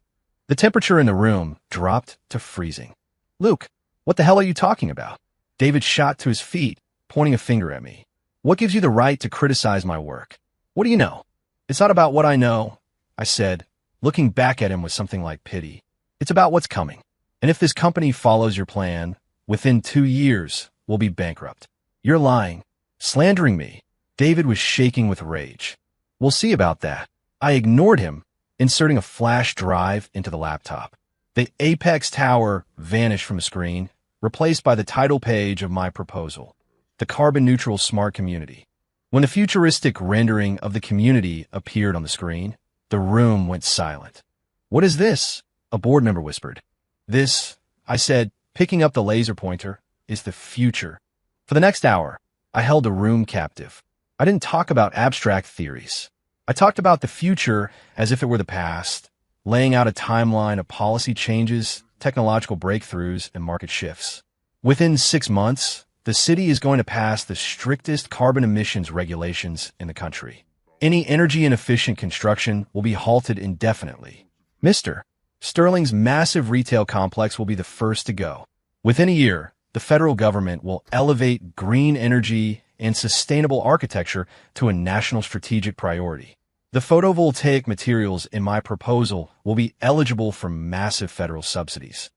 The temperature in the room dropped to freezing. Luke, what the hell are you talking about? David shot to his feet, pointing a finger at me. What gives you the right to criticize my work? What do you know? It's not about what I know, I said, looking back at him with something like pity. It's about what's coming. And if this company follows your plan, within 2 years, we'll be bankrupt. You're lying, slandering me. David was shaking with rage. We'll see about that. I ignored him, inserting a flash drive into the laptop. The Apex Tower vanished from the screen, replaced by the title page of my proposal, the carbon-neutral smart community. When the futuristic rendering of the community appeared on the screen, the room went silent. What is this? A board member whispered. This, I said, picking up the laser pointer, is the future. For the next hour, I held the room captive. I didn't talk about abstract theories. I talked about the future as if it were the past, laying out a timeline of policy changes, technological breakthroughs, and market shifts. Within 6 months, the city is going to pass the strictest carbon emissions regulations in the country. Any energy-inefficient construction will be halted indefinitely. Mr. Sterling's massive retail complex will be the first to go. Within a year, the federal government will elevate green energy and sustainable architecture to a national strategic priority. The photovoltaic materials in my proposal will be eligible for massive federal subsidies.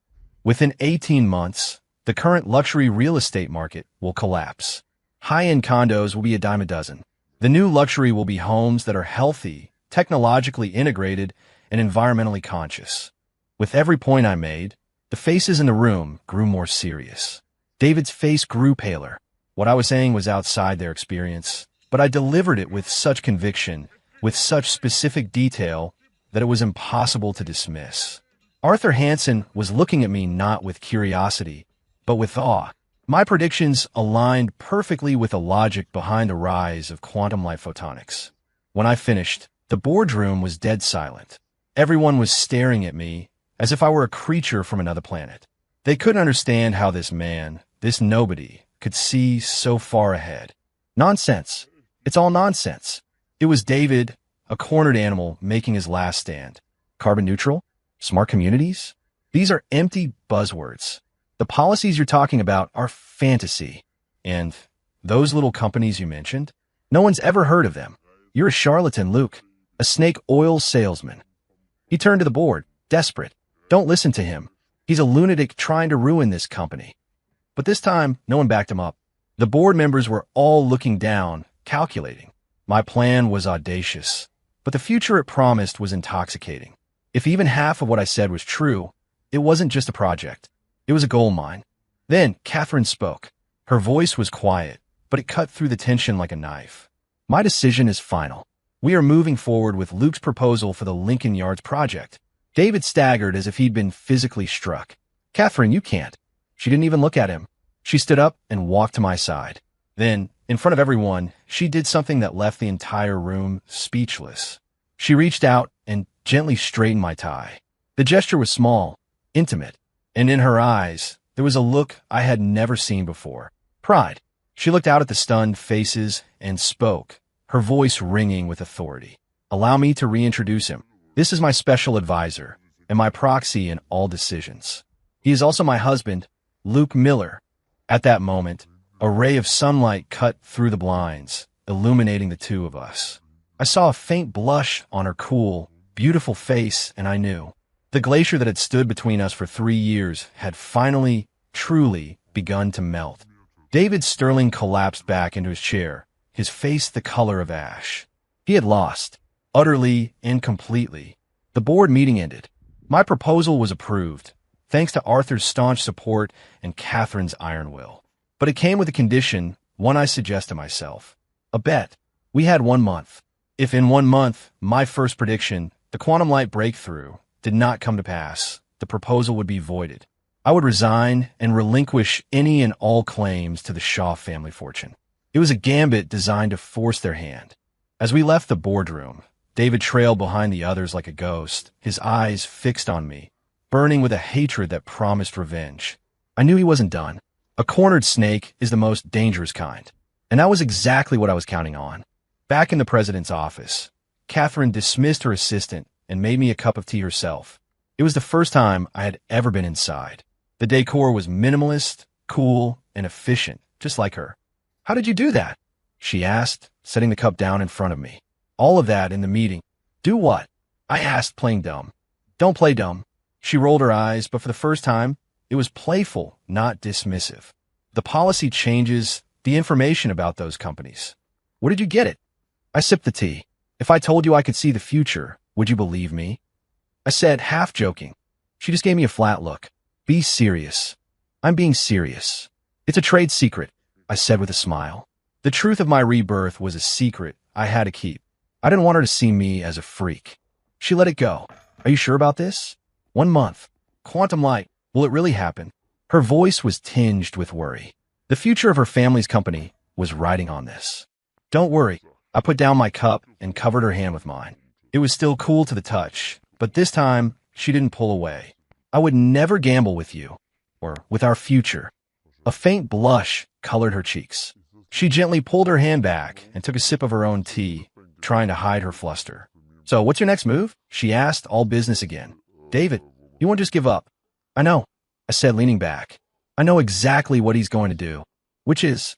Within 18 months, the current luxury real estate market will collapse. High-end condos will be a dime a dozen. The new luxury will be homes that are healthy, technologically integrated, and environmentally conscious. With every point I made, the faces in the room grew more serious. David's face grew paler. What I was saying was outside their experience, but I delivered it with such conviction, with such specific detail, that it was impossible to dismiss. Arthur Hansen was looking at me not with curiosity, but with awe. My predictions aligned perfectly with the logic behind the rise of quantum light photonics. When I finished, the boardroom was dead silent. Everyone was staring at me as if I were a creature from another planet. They couldn't understand how this man, this nobody, could see so far ahead. Nonsense. It's all nonsense. It was David, a cornered animal making his last stand. Carbon neutral? Smart communities? These are empty buzzwords. The policies you're talking about are fantasy. And those little companies you mentioned, no one's ever heard of them. You're a charlatan, Luke, a snake oil salesman. He turned to the board, desperate. Don't listen to him. He's a lunatic trying to ruin this company. But this time, no one backed him up. The board members were all looking down, calculating. My plan was audacious, but the future it promised was intoxicating. If even half of what I said was true, it wasn't just a project. It was a gold mine. Then Catherine spoke. Her voice was quiet, but it cut through the tension like a knife. My decision is final. We are moving forward with Luke's proposal for the Lincoln Yards project. David staggered as if he'd been physically struck. Catherine, you can't. She didn't even look at him. She stood up and walked to my side. Then, in front of everyone, she did something that left the entire room speechless. She reached out and gently straightened my tie. The gesture was small, intimate, and in her eyes, there was a look I had never seen before. Pride. She looked out at the stunned faces and spoke, her voice ringing with authority. Allow me to reintroduce him. This is my special advisor and my proxy in all decisions. He is also my husband, Luke Miller. At that moment, a ray of sunlight cut through the blinds, illuminating the two of us. I saw a faint blush on her cool, beautiful face, and I knew. The glacier that had stood between us for 3 years had finally, truly begun to melt. David Sterling collapsed back into his chair, his face the color of ash. He had lost, utterly and completely. The board meeting ended. My proposal was approved, thanks to Arthur's staunch support and Catherine's iron will. But it came with a condition, one I suggest to myself. A bet. We had 1 month. If in 1 month, my first prediction, the quantum light breakthrough, did not come to pass, the proposal would be voided. I would resign and relinquish any and all claims to the Shaw family fortune. It was a gambit designed to force their hand. As we left the boardroom, David trailed behind the others like a ghost, his eyes fixed on me, burning with a hatred that promised revenge. I knew he wasn't done. A cornered snake is the most dangerous kind, and that was exactly what I was counting on. Back in the president's office, Catherine dismissed her assistant and made me a cup of tea herself. It was the first time I had ever been inside. The decor was minimalist, cool, and efficient, just like her. How did you do that? She asked, setting the cup down in front of me. All of that in the meeting. Do what? I asked, playing dumb. Don't play dumb. She rolled her eyes, but for the first time, it was playful, not dismissive. The policy changes, the information about those companies. Where did you get it? I sipped the tea. If I told you I could see the future, would you believe me? I said, half joking. She just gave me a flat look. Be serious. I'm being serious. It's a trade secret, I said with a smile. The truth of my rebirth was a secret I had to keep. I didn't want her to see me as a freak. She let it go. Are you sure about this? 1 month. Quantum light. Will it really happen? Her voice was tinged with worry. The future of her family's company was riding on this. Don't worry. I put down my cup and covered her hand with mine. It was still cool to the touch, but this time she didn't pull away. I would never gamble with you, or with our future. A faint blush colored her cheeks. She gently pulled her hand back and took a sip of her own tea, trying to hide her fluster. So what's your next move? She asked, all business again. David, you won't just give up. I know, I said, leaning back. I know exactly what he's going to do, which is,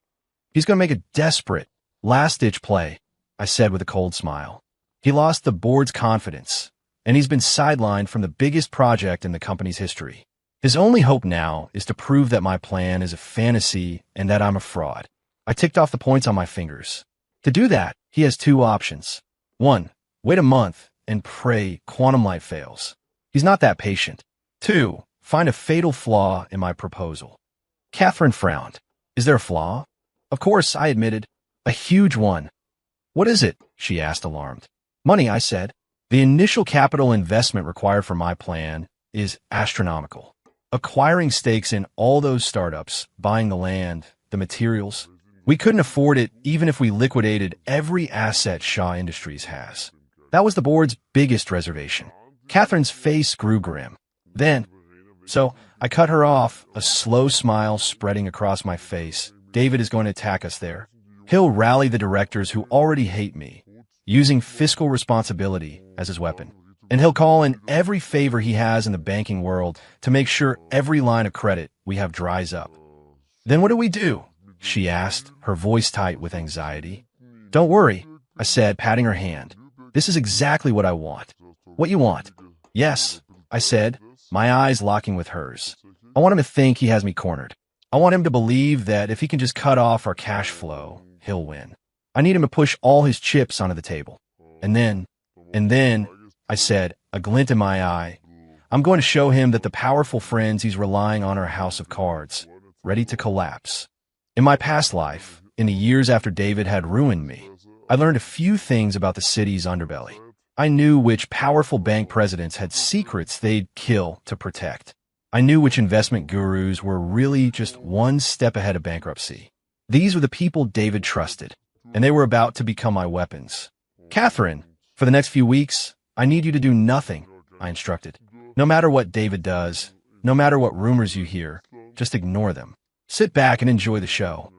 he's going to make a desperate, last-ditch play, I said with a cold smile. He lost the board's confidence, and he's been sidelined from the biggest project in the company's history. His only hope now is to prove that my plan is a fantasy and that I'm a fraud. I ticked off the points on my fingers. To do that, he has 2 options. 1, Wait a month and pray quantum light fails. He's not that patient. 2. Find a fatal flaw in my proposal. Catherine frowned. Is there a flaw? Of course, I admitted. A huge one. What is it? She asked, alarmed. Money, I said. The initial capital investment required for my plan is astronomical. Acquiring stakes in all those startups, buying the land, the materials. We couldn't afford it even if we liquidated every asset Shaw Industries has. That was the board's biggest reservation. Catherine's face grew grim. So I cut her off, a slow smile spreading across my face. David is going to attack us there. He'll rally the directors who already hate me, using fiscal responsibility as his weapon. And he'll call in every favor he has in the banking world to make sure every line of credit we have dries up. Then what do we do? She asked, her voice tight with anxiety. Don't worry, I said, patting her hand. This is exactly what I want. What you want? Yes, I said, my eyes locking with hers. I want him to think he has me cornered. I want him to believe that if he can just cut off our cash flow, he'll win. I need him to push all his chips onto the table. And then, I said, a glint in my eye, I'm going to show him that the powerful friends he's relying on are a house of cards, ready to collapse. In my past life, in the years after David had ruined me, I learned a few things about the city's underbelly. I knew which powerful bank presidents had secrets they'd kill to protect. I knew which investment gurus were really just one step ahead of bankruptcy. These were the people David trusted, and they were about to become my weapons. Catherine, for the next few weeks, I need you to do nothing, I instructed. No matter what David does, no matter what rumors you hear, just ignore them. Sit back and enjoy the show.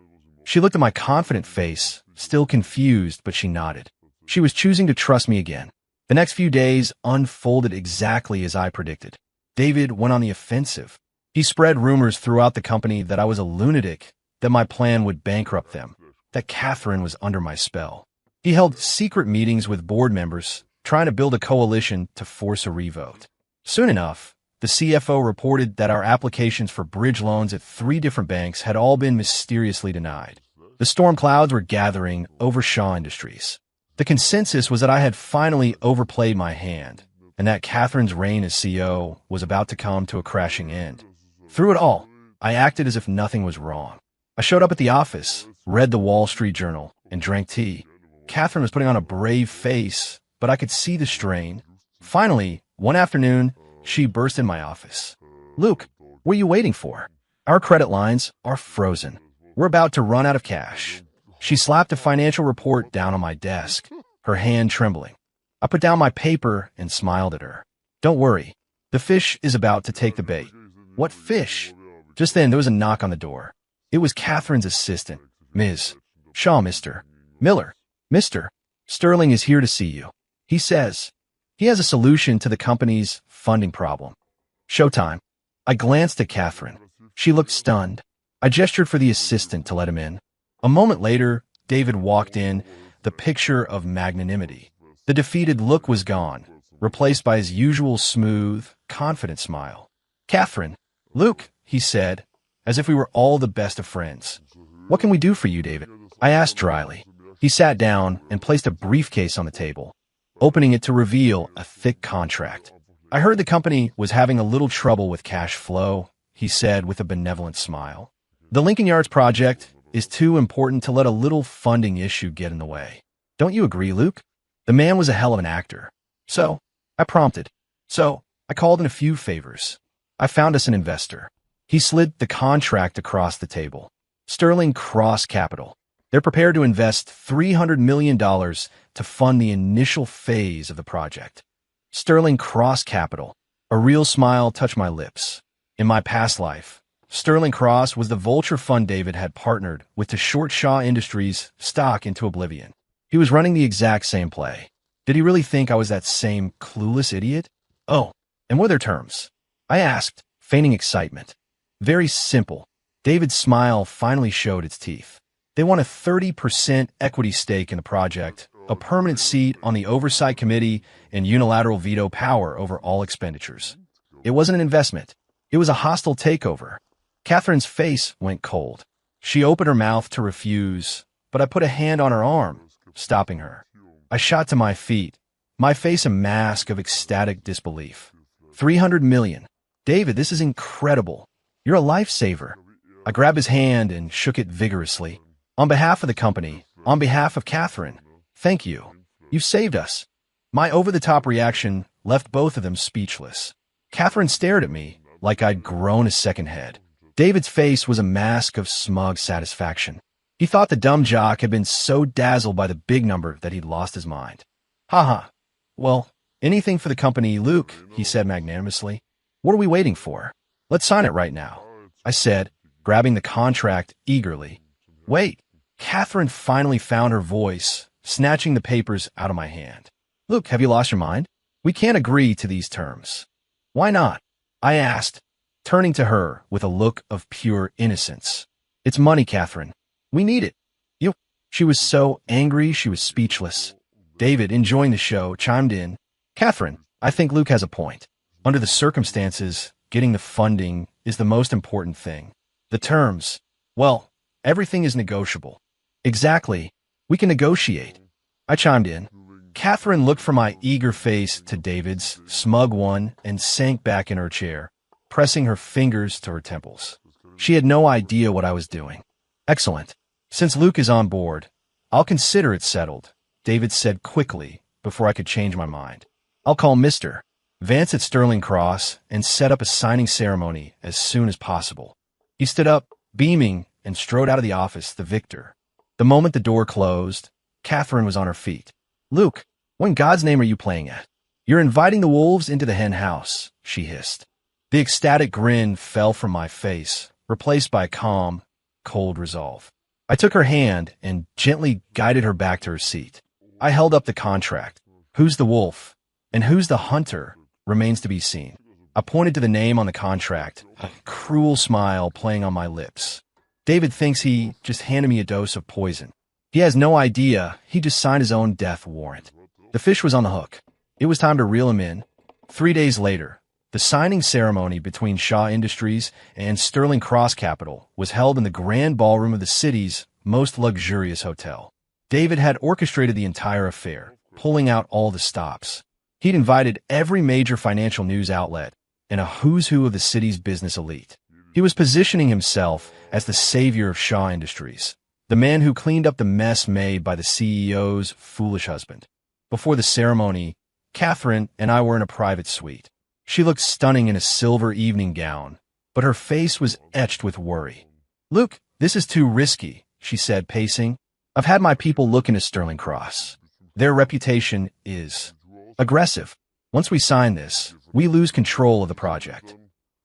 She looked at my confident face, still confused, but she nodded. She was choosing to trust me again. The next few days unfolded exactly as I predicted. David went on the offensive. He spread rumors throughout the company that I was a lunatic, that my plan would bankrupt them, that Catherine was under my spell. He held secret meetings with board members, trying to build a coalition to force a revote. Soon enough, the CFO reported that our applications for bridge loans at 3 different banks had all been mysteriously denied. The storm clouds were gathering over Shaw Industries. The consensus was that I had finally overplayed my hand, and that Catherine's reign as CEO was about to come to a crashing end. Through it all, I acted as if nothing was wrong. I showed up at the office, read the Wall Street Journal, and drank tea. Catherine was putting on a brave face, but I could see the strain. Finally, one afternoon, she burst in my office. Luke, what are you waiting for? Our credit lines are frozen. We're about to run out of cash. She slapped a financial report down on my desk, her hand trembling. I put down my paper and smiled at her. Don't worry. The fish is about to take the bait. What fish? Just then, there was a knock on the door. It was Catherine's assistant, Ms. Shaw. Mr. Miller. Mr. Sterling is here to see you. He says he has a solution to the company's funding problem. Showtime. I glanced at Catherine. She looked stunned. I gestured for the assistant to let him in. A moment later, David walked in, the picture of magnanimity. The defeated look was gone, replaced by his usual smooth, confident smile. Catherine, Luke, he said, as if we were all the best of friends. What can we do for you, David? I asked dryly. He sat down and placed a briefcase on the table, opening it to reveal a thick contract. I heard the company was having a little trouble with cash flow, he said with a benevolent smile. The Lincoln Yards project is too important to let a little funding issue get in the way. Don't you agree, Luke? The man was a hell of an actor. So, I prompted. So, I called in a few favors. I found us an investor. He slid the contract across the table. Sterling Cross Capital. They're prepared to invest $300 million to fund the initial phase of the project. Sterling Cross Capital. A real smile touched my lips. In my past life, Sterling Cross was the vulture fund David had partnered with to short Shaw Industries stock into oblivion. He was running the exact same play. Did he really think I was that same clueless idiot? Oh, and what are their terms? I asked, feigning excitement. Very simple. David's smile finally showed its teeth. They want a 30% equity stake in the project, a permanent seat on the oversight committee, and unilateral veto power over all expenditures. It wasn't an investment. It was a hostile takeover. Catherine's face went cold. She opened her mouth to refuse, but I put a hand on her arm, stopping her. I shot to my feet. my face a mask of ecstatic disbelief. 300 million. David, this is incredible. You're a lifesaver. I grabbed his hand and shook it vigorously. On behalf of the company, on behalf of Catherine, thank you. You've saved us. My over-the-top reaction left both of them speechless. Catherine stared at me like I'd grown a second head. David's face was a mask of smug satisfaction. He thought the dumb jock had been so dazzled by the big number that he'd lost his mind. "Ha. Well, anything for the company, Luke," he said magnanimously. "What are we waiting for? Let's sign it right now," I said, grabbing the contract eagerly. "Wait." Catherine finally found her voice, snatching the papers out of my hand. "Luke, have you lost your mind? We can't agree to these terms." "Why not?" I asked, turning to her with a look of pure innocence. "It's money, Catherine. We need it." She was so angry she was speechless. David, enjoying the show, chimed in. "Catherine, I think Luke has a point. Under the circumstances, getting the funding is the most important thing. The terms, well, everything is negotiable." "Exactly. We can negotiate," I chimed in. Catherine looked from my eager face to David's smug one and sank back in her chair, pressing her fingers to her temples. She had no idea what I was doing. "Excellent. Since Luke is on board, I'll consider it settled," David said quickly before I could change my mind. "I'll call Mr. Vance at Sterling Cross and set up a signing ceremony as soon as possible." He stood up, beaming, and strode out of the office, the victor. The moment the door closed, Catherine was on her feet. "Luke, what in God's name are you playing at? You're inviting the wolves into the hen house," she hissed. The ecstatic grin fell from my face, replaced by calm, cold resolve. I took her hand and gently guided her back to her seat. I held up the contract. Who's the wolf and who's the hunter remains to be seen. I pointed to the name on the contract, a cruel smile playing on my lips. David thinks he just handed me a dose of poison. He has no idea he just signed his own death warrant. The fish was on the hook. It was time to reel him in. 3 days later, the signing ceremony between Shaw Industries and Sterling Cross Capital was held in the grand ballroom of the city's most luxurious hotel. David had orchestrated the entire affair, pulling out all the stops. He'd invited every major financial news outlet and a who's who of the city's business elite. He was positioning himself as the savior of Shaw Industries, the man who cleaned up the mess made by the CEO's foolish husband. Before the ceremony, Catherine and I were in a private suite. She looked stunning in a silver evening gown, but her face was etched with worry. "Luke, this is too risky," she said, pacing. "I've had my people look into Sterling Cross. Their reputation is aggressive. Once we sign this, we lose control of the project."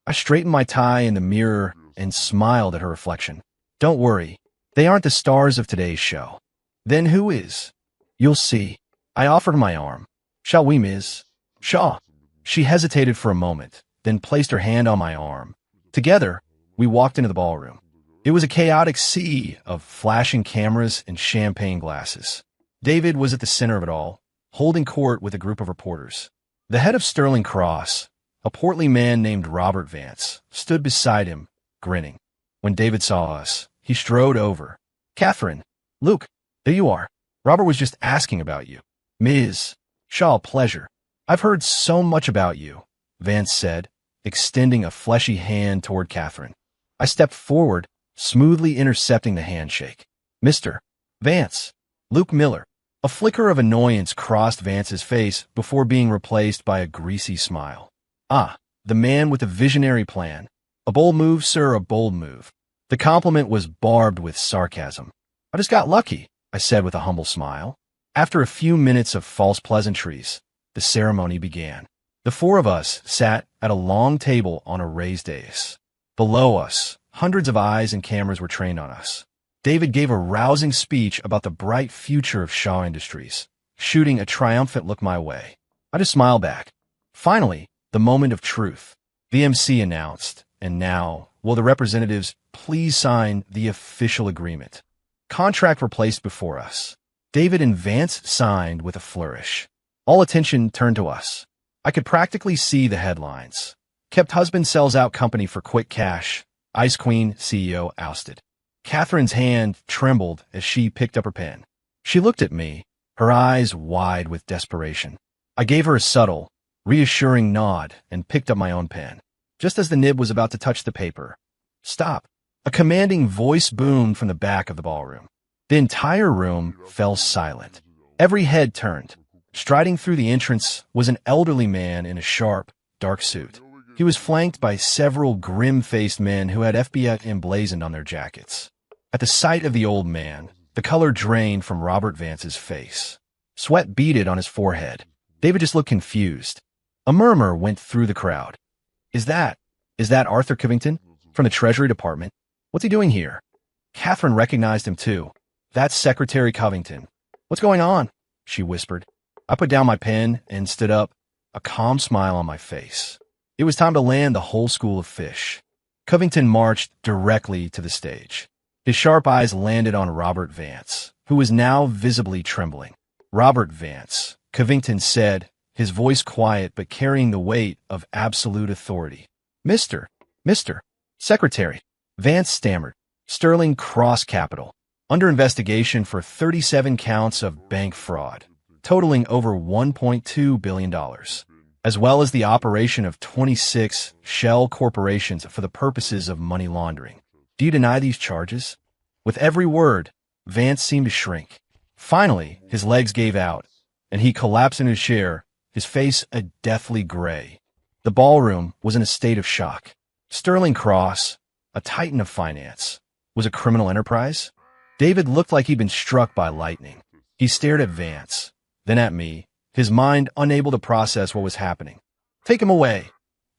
I straightened my tie in the mirror and smiled at her reflection. "Don't worry. They aren't the stars of today's show." "Then who is?" "You'll see." I offered my arm. "Shall we, Ms. Shaw?" She hesitated for a moment, then placed her hand on my arm. Together, we walked into the ballroom. It was a chaotic sea of flashing cameras and champagne glasses. David was at the center of it all, holding court with a group of reporters. The head of Sterling Cross, a portly man named Robert Vance, stood beside him, grinning. When David saw us, he strode over. "Catherine, Luke, there you are. Robert was just asking about you." "Ms. Shaw, pleasure. I've heard so much about you," Vance said, extending a fleshy hand toward Catherine. I stepped forward, smoothly intercepting the handshake. "Mr. Vance, Luke Miller." A flicker of annoyance crossed Vance's face before being replaced by a greasy smile. "Ah, the man with a visionary plan. A bold move, sir, a bold move." The compliment was barbed with sarcasm. "I just got lucky," I said with a humble smile. After a few minutes of false pleasantries, the ceremony began. The four of us sat at a long table on a raised dais. Below us, hundreds of eyes and cameras were trained on us. David gave a rousing speech about the bright future of Shaw Industries, shooting a triumphant look my way. I just smiled back. Finally, the moment of truth. The MC announced, and now, will the representatives please sign the official agreement? Contract were placed before us. David and Vance signed with a flourish. All attention turned to us. I could practically see the headlines. Kept husband sells out company for quick cash. Ice Queen CEO ousted. Catherine's hand trembled as she picked up her pen. She looked at me, her eyes wide with desperation. I gave her a subtle, reassuring nod and picked up my own pen. Just as the nib was about to touch the paper, "Stop!" A commanding voice boomed from the back of the ballroom. The entire room fell silent. Every head turned. Striding through the entrance was an elderly man in a sharp, dark suit. He was flanked by several grim-faced men who had FBI emblazoned on their jackets. At the sight of the old man, the color drained from Robert Vance's face. Sweat beaded on his forehead. David just looked confused. A murmur went through the crowd. Is that Arthur Covington from the Treasury Department? What's he doing here?" Catherine recognized him too. "That's Secretary Covington." "What's going on?" she whispered. I put down my pen and stood up, a calm smile on my face. It was time to land the whole school of fish. Covington marched directly to the stage. His sharp eyes landed on Robert Vance, who was now visibly trembling. "Robert Vance," Covington said, his voice quiet but carrying the weight of absolute authority. Mr. Secretary," Vance stammered. "Sterling Cross Capital, under investigation for 37 counts of bank fraud, totaling over $1.2 billion, as well as the operation of 26 shell corporations for the purposes of money laundering. Do you deny these charges?" With every word, Vance seemed to shrink. Finally, his legs gave out, and he collapsed in his chair, his face a deathly gray. The ballroom was in a state of shock. Sterling Cross, a titan of finance, was a criminal enterprise? David looked like he'd been struck by lightning. He stared at Vance, then at me, his mind unable to process what was happening. "Take him away,"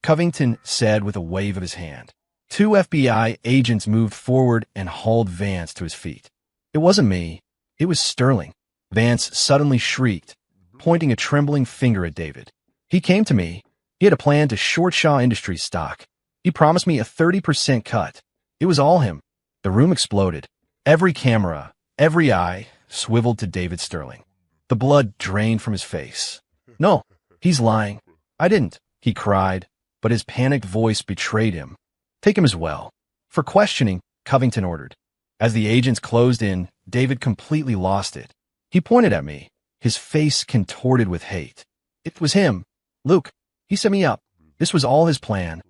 Covington said with a wave of his hand. 2 FBI agents moved forward and hauled Vance to his feet. "It wasn't me. It was Sterling," Vance suddenly shrieked, pointing a trembling finger at David. "He came to me. He had a plan to short Shaw Industries stock. He promised me a 30% cut. It was all him." The room exploded. Every camera, every eye, swiveled to David Sterling. The blood drained from his face. "No, he's lying. I didn't," he cried, but his panicked voice betrayed him. "Take him as well." For questioning, Covington ordered. As the agents closed in, David completely lost it. He pointed at me, his face contorted with hate. "It was him. Luke. He set me up. This was all his plan."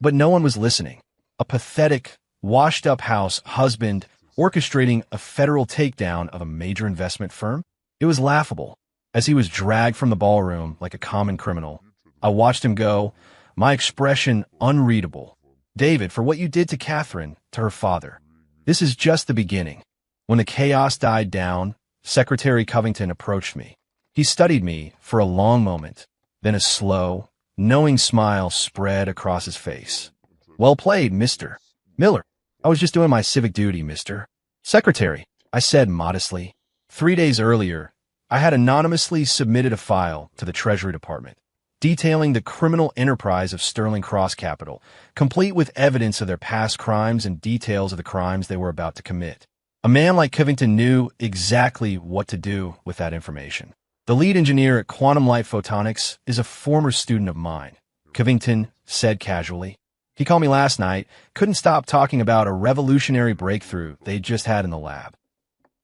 But no one was listening. A pathetic, washed-up house husband orchestrating a federal takedown of a major investment firm? It was laughable. As he was dragged from the ballroom like a common criminal, I watched him go, my expression unreadable. "David, for what you did to Catherine, to her father. This is just the beginning." When the chaos died down, Secretary Covington approached me. He studied me for a long moment, then a slow, knowing smile spread across his face. "Well played, Mr. Miller. I was just doing my civic duty, Mr. Secretary," I said modestly. 3 days earlier, I had anonymously submitted a file to the Treasury Department, detailing the criminal enterprise of Sterling Cross Capital, complete with evidence of their past crimes and details of the crimes they were about to commit. A man like Covington knew exactly what to do with that information. "The lead engineer at Quantum Light Photonics is a former student of mine," Covington said casually. "He called me last night, couldn't stop talking about a revolutionary breakthrough they'd just had in the lab."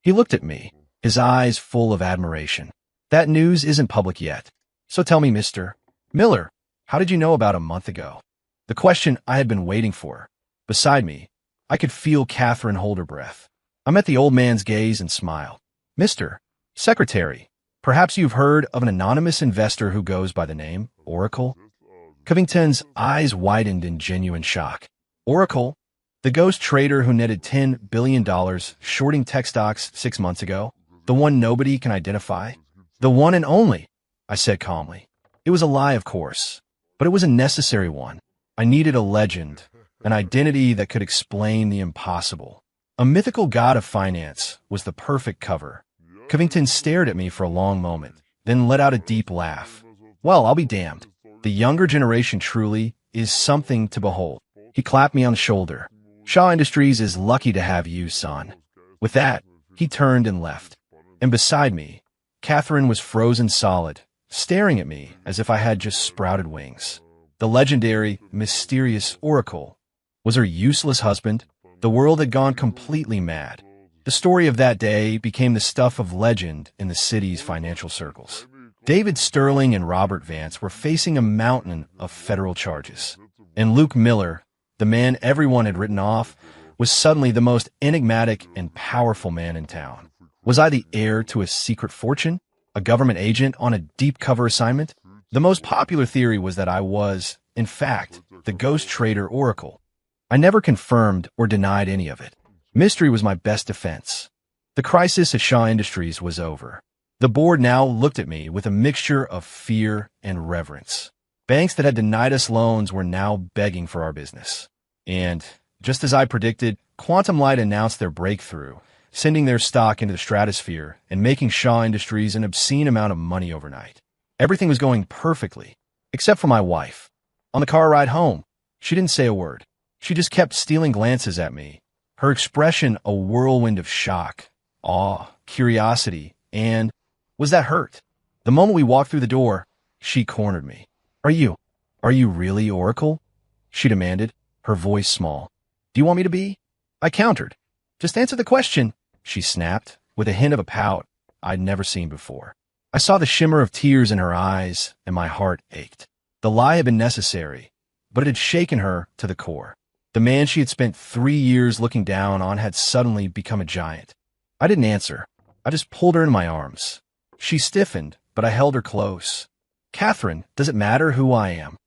He looked at me, his eyes full of admiration. "That news isn't public yet. So tell me, Mr. Miller, how did you know about a month ago?" The question I had been waiting for. Beside me, I could feel Catherine hold her breath. I met the old man's gaze and smiled. "Mr. Secretary, perhaps you've heard of an anonymous investor who goes by the name Oracle?" Covington's eyes widened in genuine shock. "Oracle? The ghost trader who netted $10 billion shorting tech stocks 6 months ago? The one nobody can identify?" "The one and only," I said calmly. It was a lie, of course, but it was a necessary one. I needed a legend, an identity that could explain the impossible. A mythical god of finance was the perfect cover. Covington stared at me for a long moment, then let out a deep laugh. "Well, I'll be damned. The younger generation truly is something to behold." He clapped me on the shoulder. "Shaw Industries is lucky to have you, son." With that, he turned and left. And beside me, Catherine was frozen solid, staring at me as if I had just sprouted wings. The legendary, mysterious Oracle was her useless husband. The world had gone completely mad. The story of that day became the stuff of legend in the city's financial circles. David Sterling and Robert Vance were facing a mountain of federal charges. And Luke Miller, the man everyone had written off, was suddenly the most enigmatic and powerful man in town. Was I the heir to a secret fortune? A government agent on a deep cover assignment? The most popular theory was that I was, in fact, the ghost trader Oracle. I never confirmed or denied any of it. Mystery was my best defense. The crisis at Shaw Industries was over. The board now looked at me with a mixture of fear and reverence. Banks that had denied us loans were now begging for our business. And, just as I predicted, Quantum Light announced their breakthrough, sending their stock into the stratosphere and making Shaw Industries an obscene amount of money overnight. Everything was going perfectly, except for my wife. On the car ride home, she didn't say a word. She just kept stealing glances at me, her expression a whirlwind of shock, awe, curiosity, and, was that hurt? The moment we walked through the door, she cornered me. Are you really Oracle? She demanded, her voice small. Do you want me to be? I countered. Just answer the question, she snapped, with a hint of a pout I'd never seen before. I saw the shimmer of tears in her eyes, and my heart ached. The lie had been necessary, but it had shaken her to the core. The man she had spent 3 years looking down on had suddenly become a giant. I didn't answer. I just pulled her in my arms. She stiffened, but I held her close. Catherine, does it matter who I am?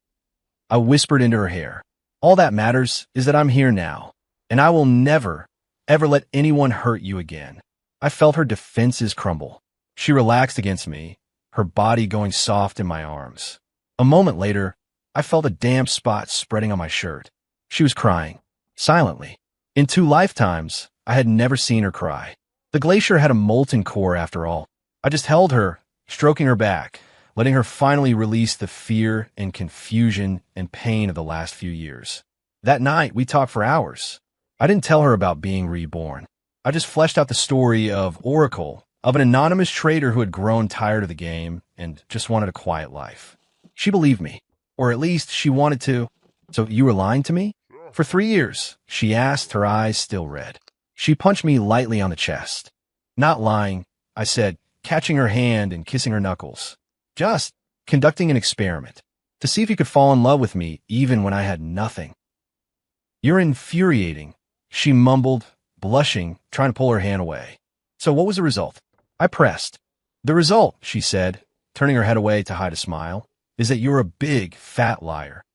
I whispered into her hair. All that matters is that I'm here now, and I will never, ever let anyone hurt you again. I felt her defenses crumble. She relaxed against me, her body going soft in my arms. A moment later, I felt a damp spot spreading on my shirt. She was crying, silently. In 2 lifetimes, I had never seen her cry. The glacier had a molten core after all. I just held her, stroking her back, letting her finally release the fear and confusion and pain of the last few years. That night, we talked for hours. I didn't tell her about being reborn. I just fleshed out the story of Oracle, of an anonymous trader who had grown tired of the game and just wanted a quiet life. She believed me, or at least she wanted to. So you were lying to me? For 3 years, she asked, her eyes still red. She punched me lightly on the chest. Not lying, I said, catching her hand and kissing her knuckles. Just conducting an experiment, to see if you could fall in love with me even when I had nothing. You're infuriating, she mumbled, blushing, trying to pull her hand away. So what was the result? I pressed. The result, she said, turning her head away to hide a smile, is that you're a big, fat liar.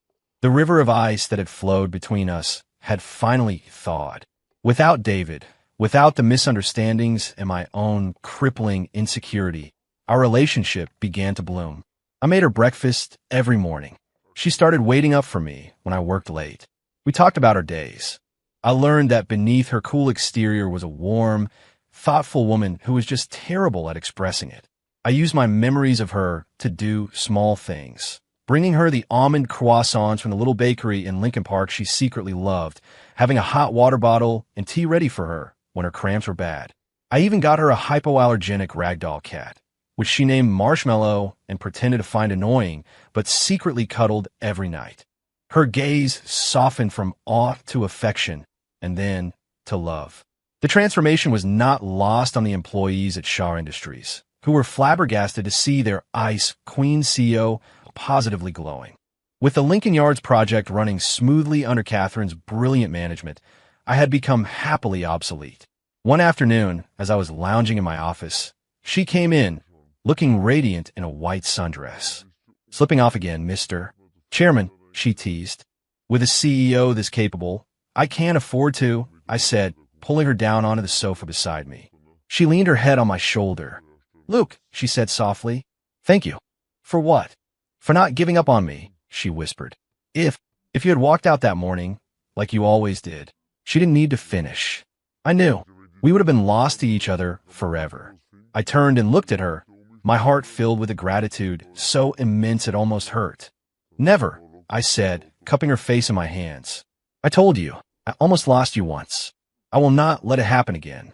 The river of ice that had flowed between us had finally thawed. Without David, without the misunderstandings and my own crippling insecurity, our relationship began to bloom. I made her breakfast every morning. She started waiting up for me when I worked late. We talked about our days. I learned that beneath her cool exterior was a warm, thoughtful woman who was just terrible at expressing it. I used my memories of her to do small things, bringing her the almond croissants from the little bakery in Lincoln Park she secretly loved, having a hot water bottle and tea ready for her when her cramps were bad. I even got her a hypoallergenic ragdoll cat, which she named Marshmallow and pretended to find annoying, but secretly cuddled every night. Her gaze softened from awe to affection, and then to love. The transformation was not lost on the employees at Shaw Industries, who were flabbergasted to see their ICE Queen CEO positively glowing. With the Lincoln Yards project running smoothly under Catherine's brilliant management, I had become happily obsolete. One afternoon, as I was lounging in my office, she came in, looking radiant in a white sundress. Slipping off again, Mr. Chairman, she teased. With a CEO this capable, I can't afford to, I said, pulling her down onto the sofa beside me. She leaned her head on my shoulder. Luke, she said softly. Thank you. For what? For not giving up on me, she whispered. If you had walked out that morning, like you always did, she didn't need to finish. I knew. We would have been lost to each other forever. I turned and looked at her, my heart filled with a gratitude so immense it almost hurt. Never, I said, cupping her face in my hands. I told you, I almost lost you once. I will not let it happen again.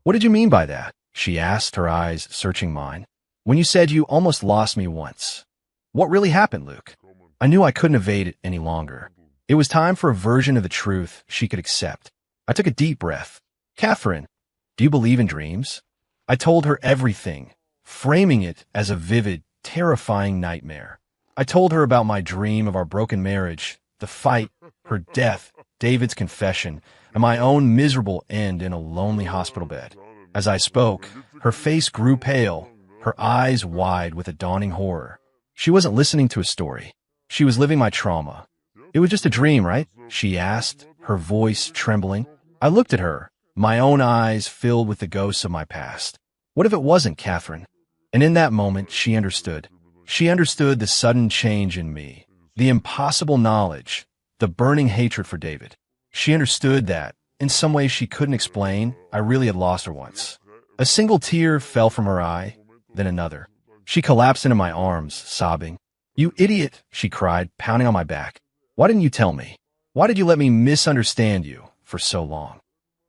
What did you mean by that? She asked, her eyes searching mine. When you said you almost lost me once. What really happened, Luke? I knew I couldn't evade it any longer. It was time for a version of the truth she could accept. I took a deep breath. Catherine, do you believe in dreams? I told her everything, framing it as a vivid, terrifying nightmare. I told her about my dream of our broken marriage, the fight, her death, David's confession, and my own miserable end in a lonely hospital bed. As I spoke, her face grew pale, her eyes wide with a dawning horror. She wasn't listening to a story. She was living my trauma. "It was just a dream, right?" she asked, her voice trembling. I looked at her, my own eyes filled with the ghosts of my past. "What if it wasn't, Catherine?" And in that moment, she understood. She understood the sudden change in me, the impossible knowledge, the burning hatred for David. She understood that, in some way she couldn't explain, I really had lost her once. A single tear fell from her eye, then another. She collapsed into my arms, sobbing. "You idiot," she cried, pounding on my back. "Why didn't you tell me? Why did you let me misunderstand you for so long?"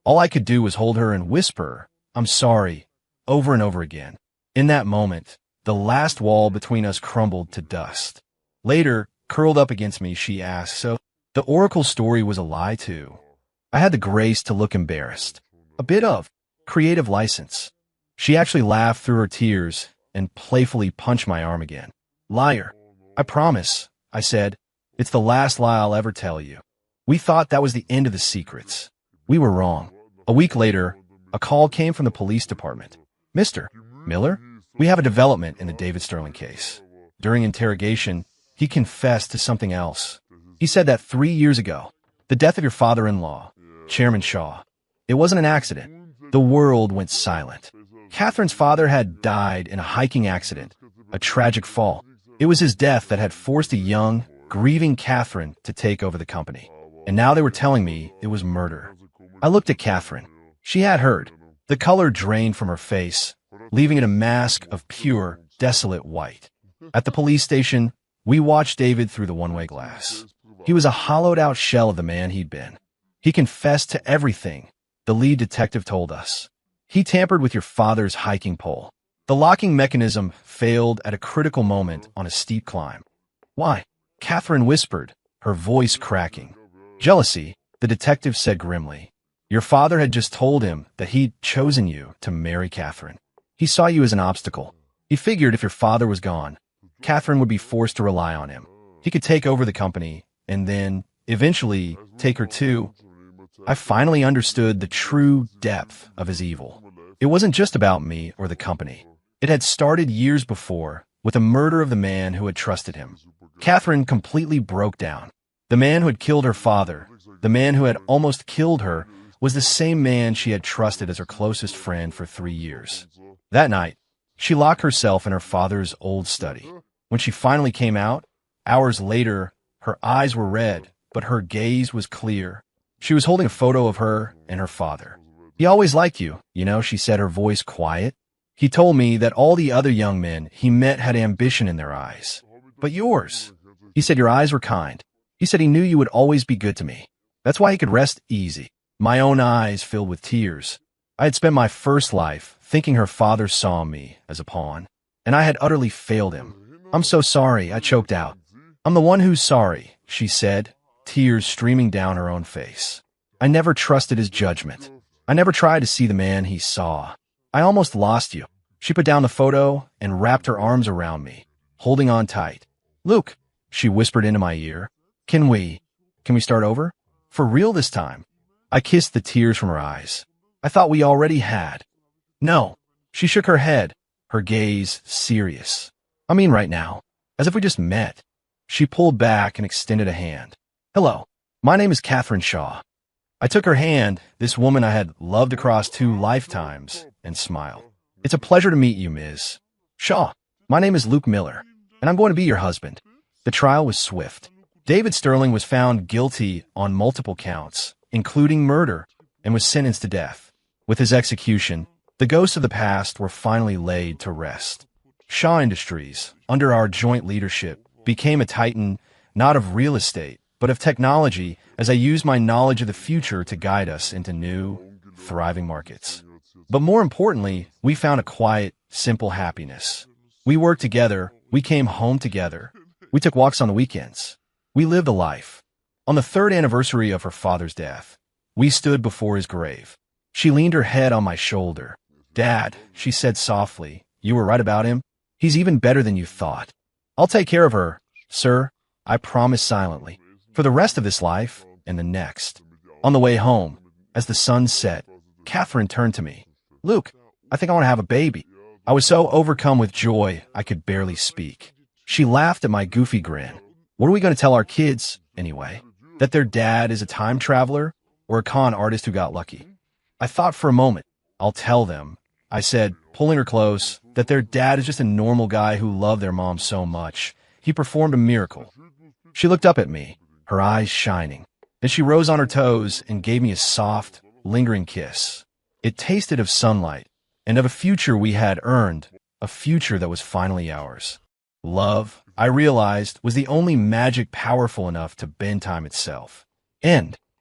All I could do was hold her and whisper, "I'm sorry," over and over again. In that moment, the last wall between us crumbled to dust. Later, curled up against me, she asked, "So, the Oracle story was a lie too?" I had the grace to look embarrassed. A bit of creative license. She actually laughed through her tears and playfully punched my arm again. "Liar. I promise," I said. "It's the last lie I'll ever tell you." We thought that was the end of the secrets. We were wrong. A week later, a call came from the police department. "Mr. Miller, we have a development in the David Sterling case." During interrogation, he confessed to something else. He said that 3 years ago, the death of your father-in-law, Chairman Shaw, it wasn't an accident. The world went silent. Catherine's father had died in a hiking accident, a tragic fall. It was his death that had forced a young, grieving Catherine to take over the company. And now they were telling me it was murder. I looked at Catherine. She had heard. The color drained from her face, leaving it a mask of pure, desolate white. At the police station, we watched David through the one-way glass. He was a hollowed-out shell of the man he'd been. He confessed to everything, the lead detective told us. He tampered with your father's hiking pole. The locking mechanism failed at a critical moment on a steep climb. "Why?" Catherine whispered, her voice cracking. "Jealousy," the detective said grimly. "Your father had just told him that he'd chosen you to marry Catherine. He saw you as an obstacle. He figured if your father was gone, Catherine would be forced to rely on him. He could take over the company, and then, eventually, take her too." I finally understood the true depth of his evil. It wasn't just about me or the company. It had started years before, with the murder of the man who had trusted him. Catherine completely broke down. The man who had killed her father, the man who had almost killed her, was the same man she had trusted as her closest friend for 3 years. That night, she locked herself in her father's old study. When she finally came out, hours later, her eyes were red, but her gaze was clear. She was holding a photo of her and her father. "He always liked you, she said, her voice quiet. "He told me that all the other young men he met had ambition in their eyes. But yours. He said your eyes were kind. He said he knew you would always be good to me. That's why he could rest easy." My own eyes filled with tears. I had spent my first life thinking her father saw me as a pawn, and I had utterly failed him. "I'm so sorry," I choked out. "I'm the one who's sorry," she said, tears streaming down her own face. "I never trusted his judgment. I never tried to see the man he saw. I almost lost you." She put down the photo and wrapped her arms around me, holding on tight. "Luke," she whispered into my ear, Can we start over? For real this time?" I kissed the tears from her eyes. "I thought we already had." "No." She shook her head, her gaze serious. "I mean right now, as if we just met." She pulled back and extended a hand. "Hello, my name is Catherine Shaw." I took her hand, this woman I had loved across 2 lifetimes, and smiled. "It's a pleasure to meet you, Ms. Shaw. My name is Luke Miller, and I'm going to be your husband." The trial was swift. David Sterling was found guilty on multiple counts, including murder, and was sentenced to death. With his execution, the ghosts of the past were finally laid to rest. Shaw Industries, under our joint leadership, became a titan not of real estate, but of technology, as I used my knowledge of the future to guide us into new, thriving markets. But more importantly, we found a quiet, simple happiness. We worked together, we came home together, we took walks on the weekends. We lived a life. On the 3rd anniversary of her father's death, we stood before his grave. She leaned her head on my shoulder. "Dad," she said softly, "you were right about him. He's even better than you thought. I'll take care of her, sir, I promised silently, for the rest of this life and the next. On the way home, as the sun set, Catherine turned to me. Luke, I think I want to have a baby. I was so overcome with joy I could barely speak. She laughed at my goofy grin. What are we going to tell our kids, anyway? That their dad is a time traveler or a con artist who got lucky? I thought for a moment. I'll tell them, I said, pulling her close, that their dad is just a normal guy who loved their mom so much. He performed a miracle. She looked up at me, her eyes shining. Then she rose on her toes and gave me a soft, lingering kiss. It tasted of sunlight and of a future we had earned, a future that was finally ours. Love, I realized, was the only magic powerful enough to bend time itself. End.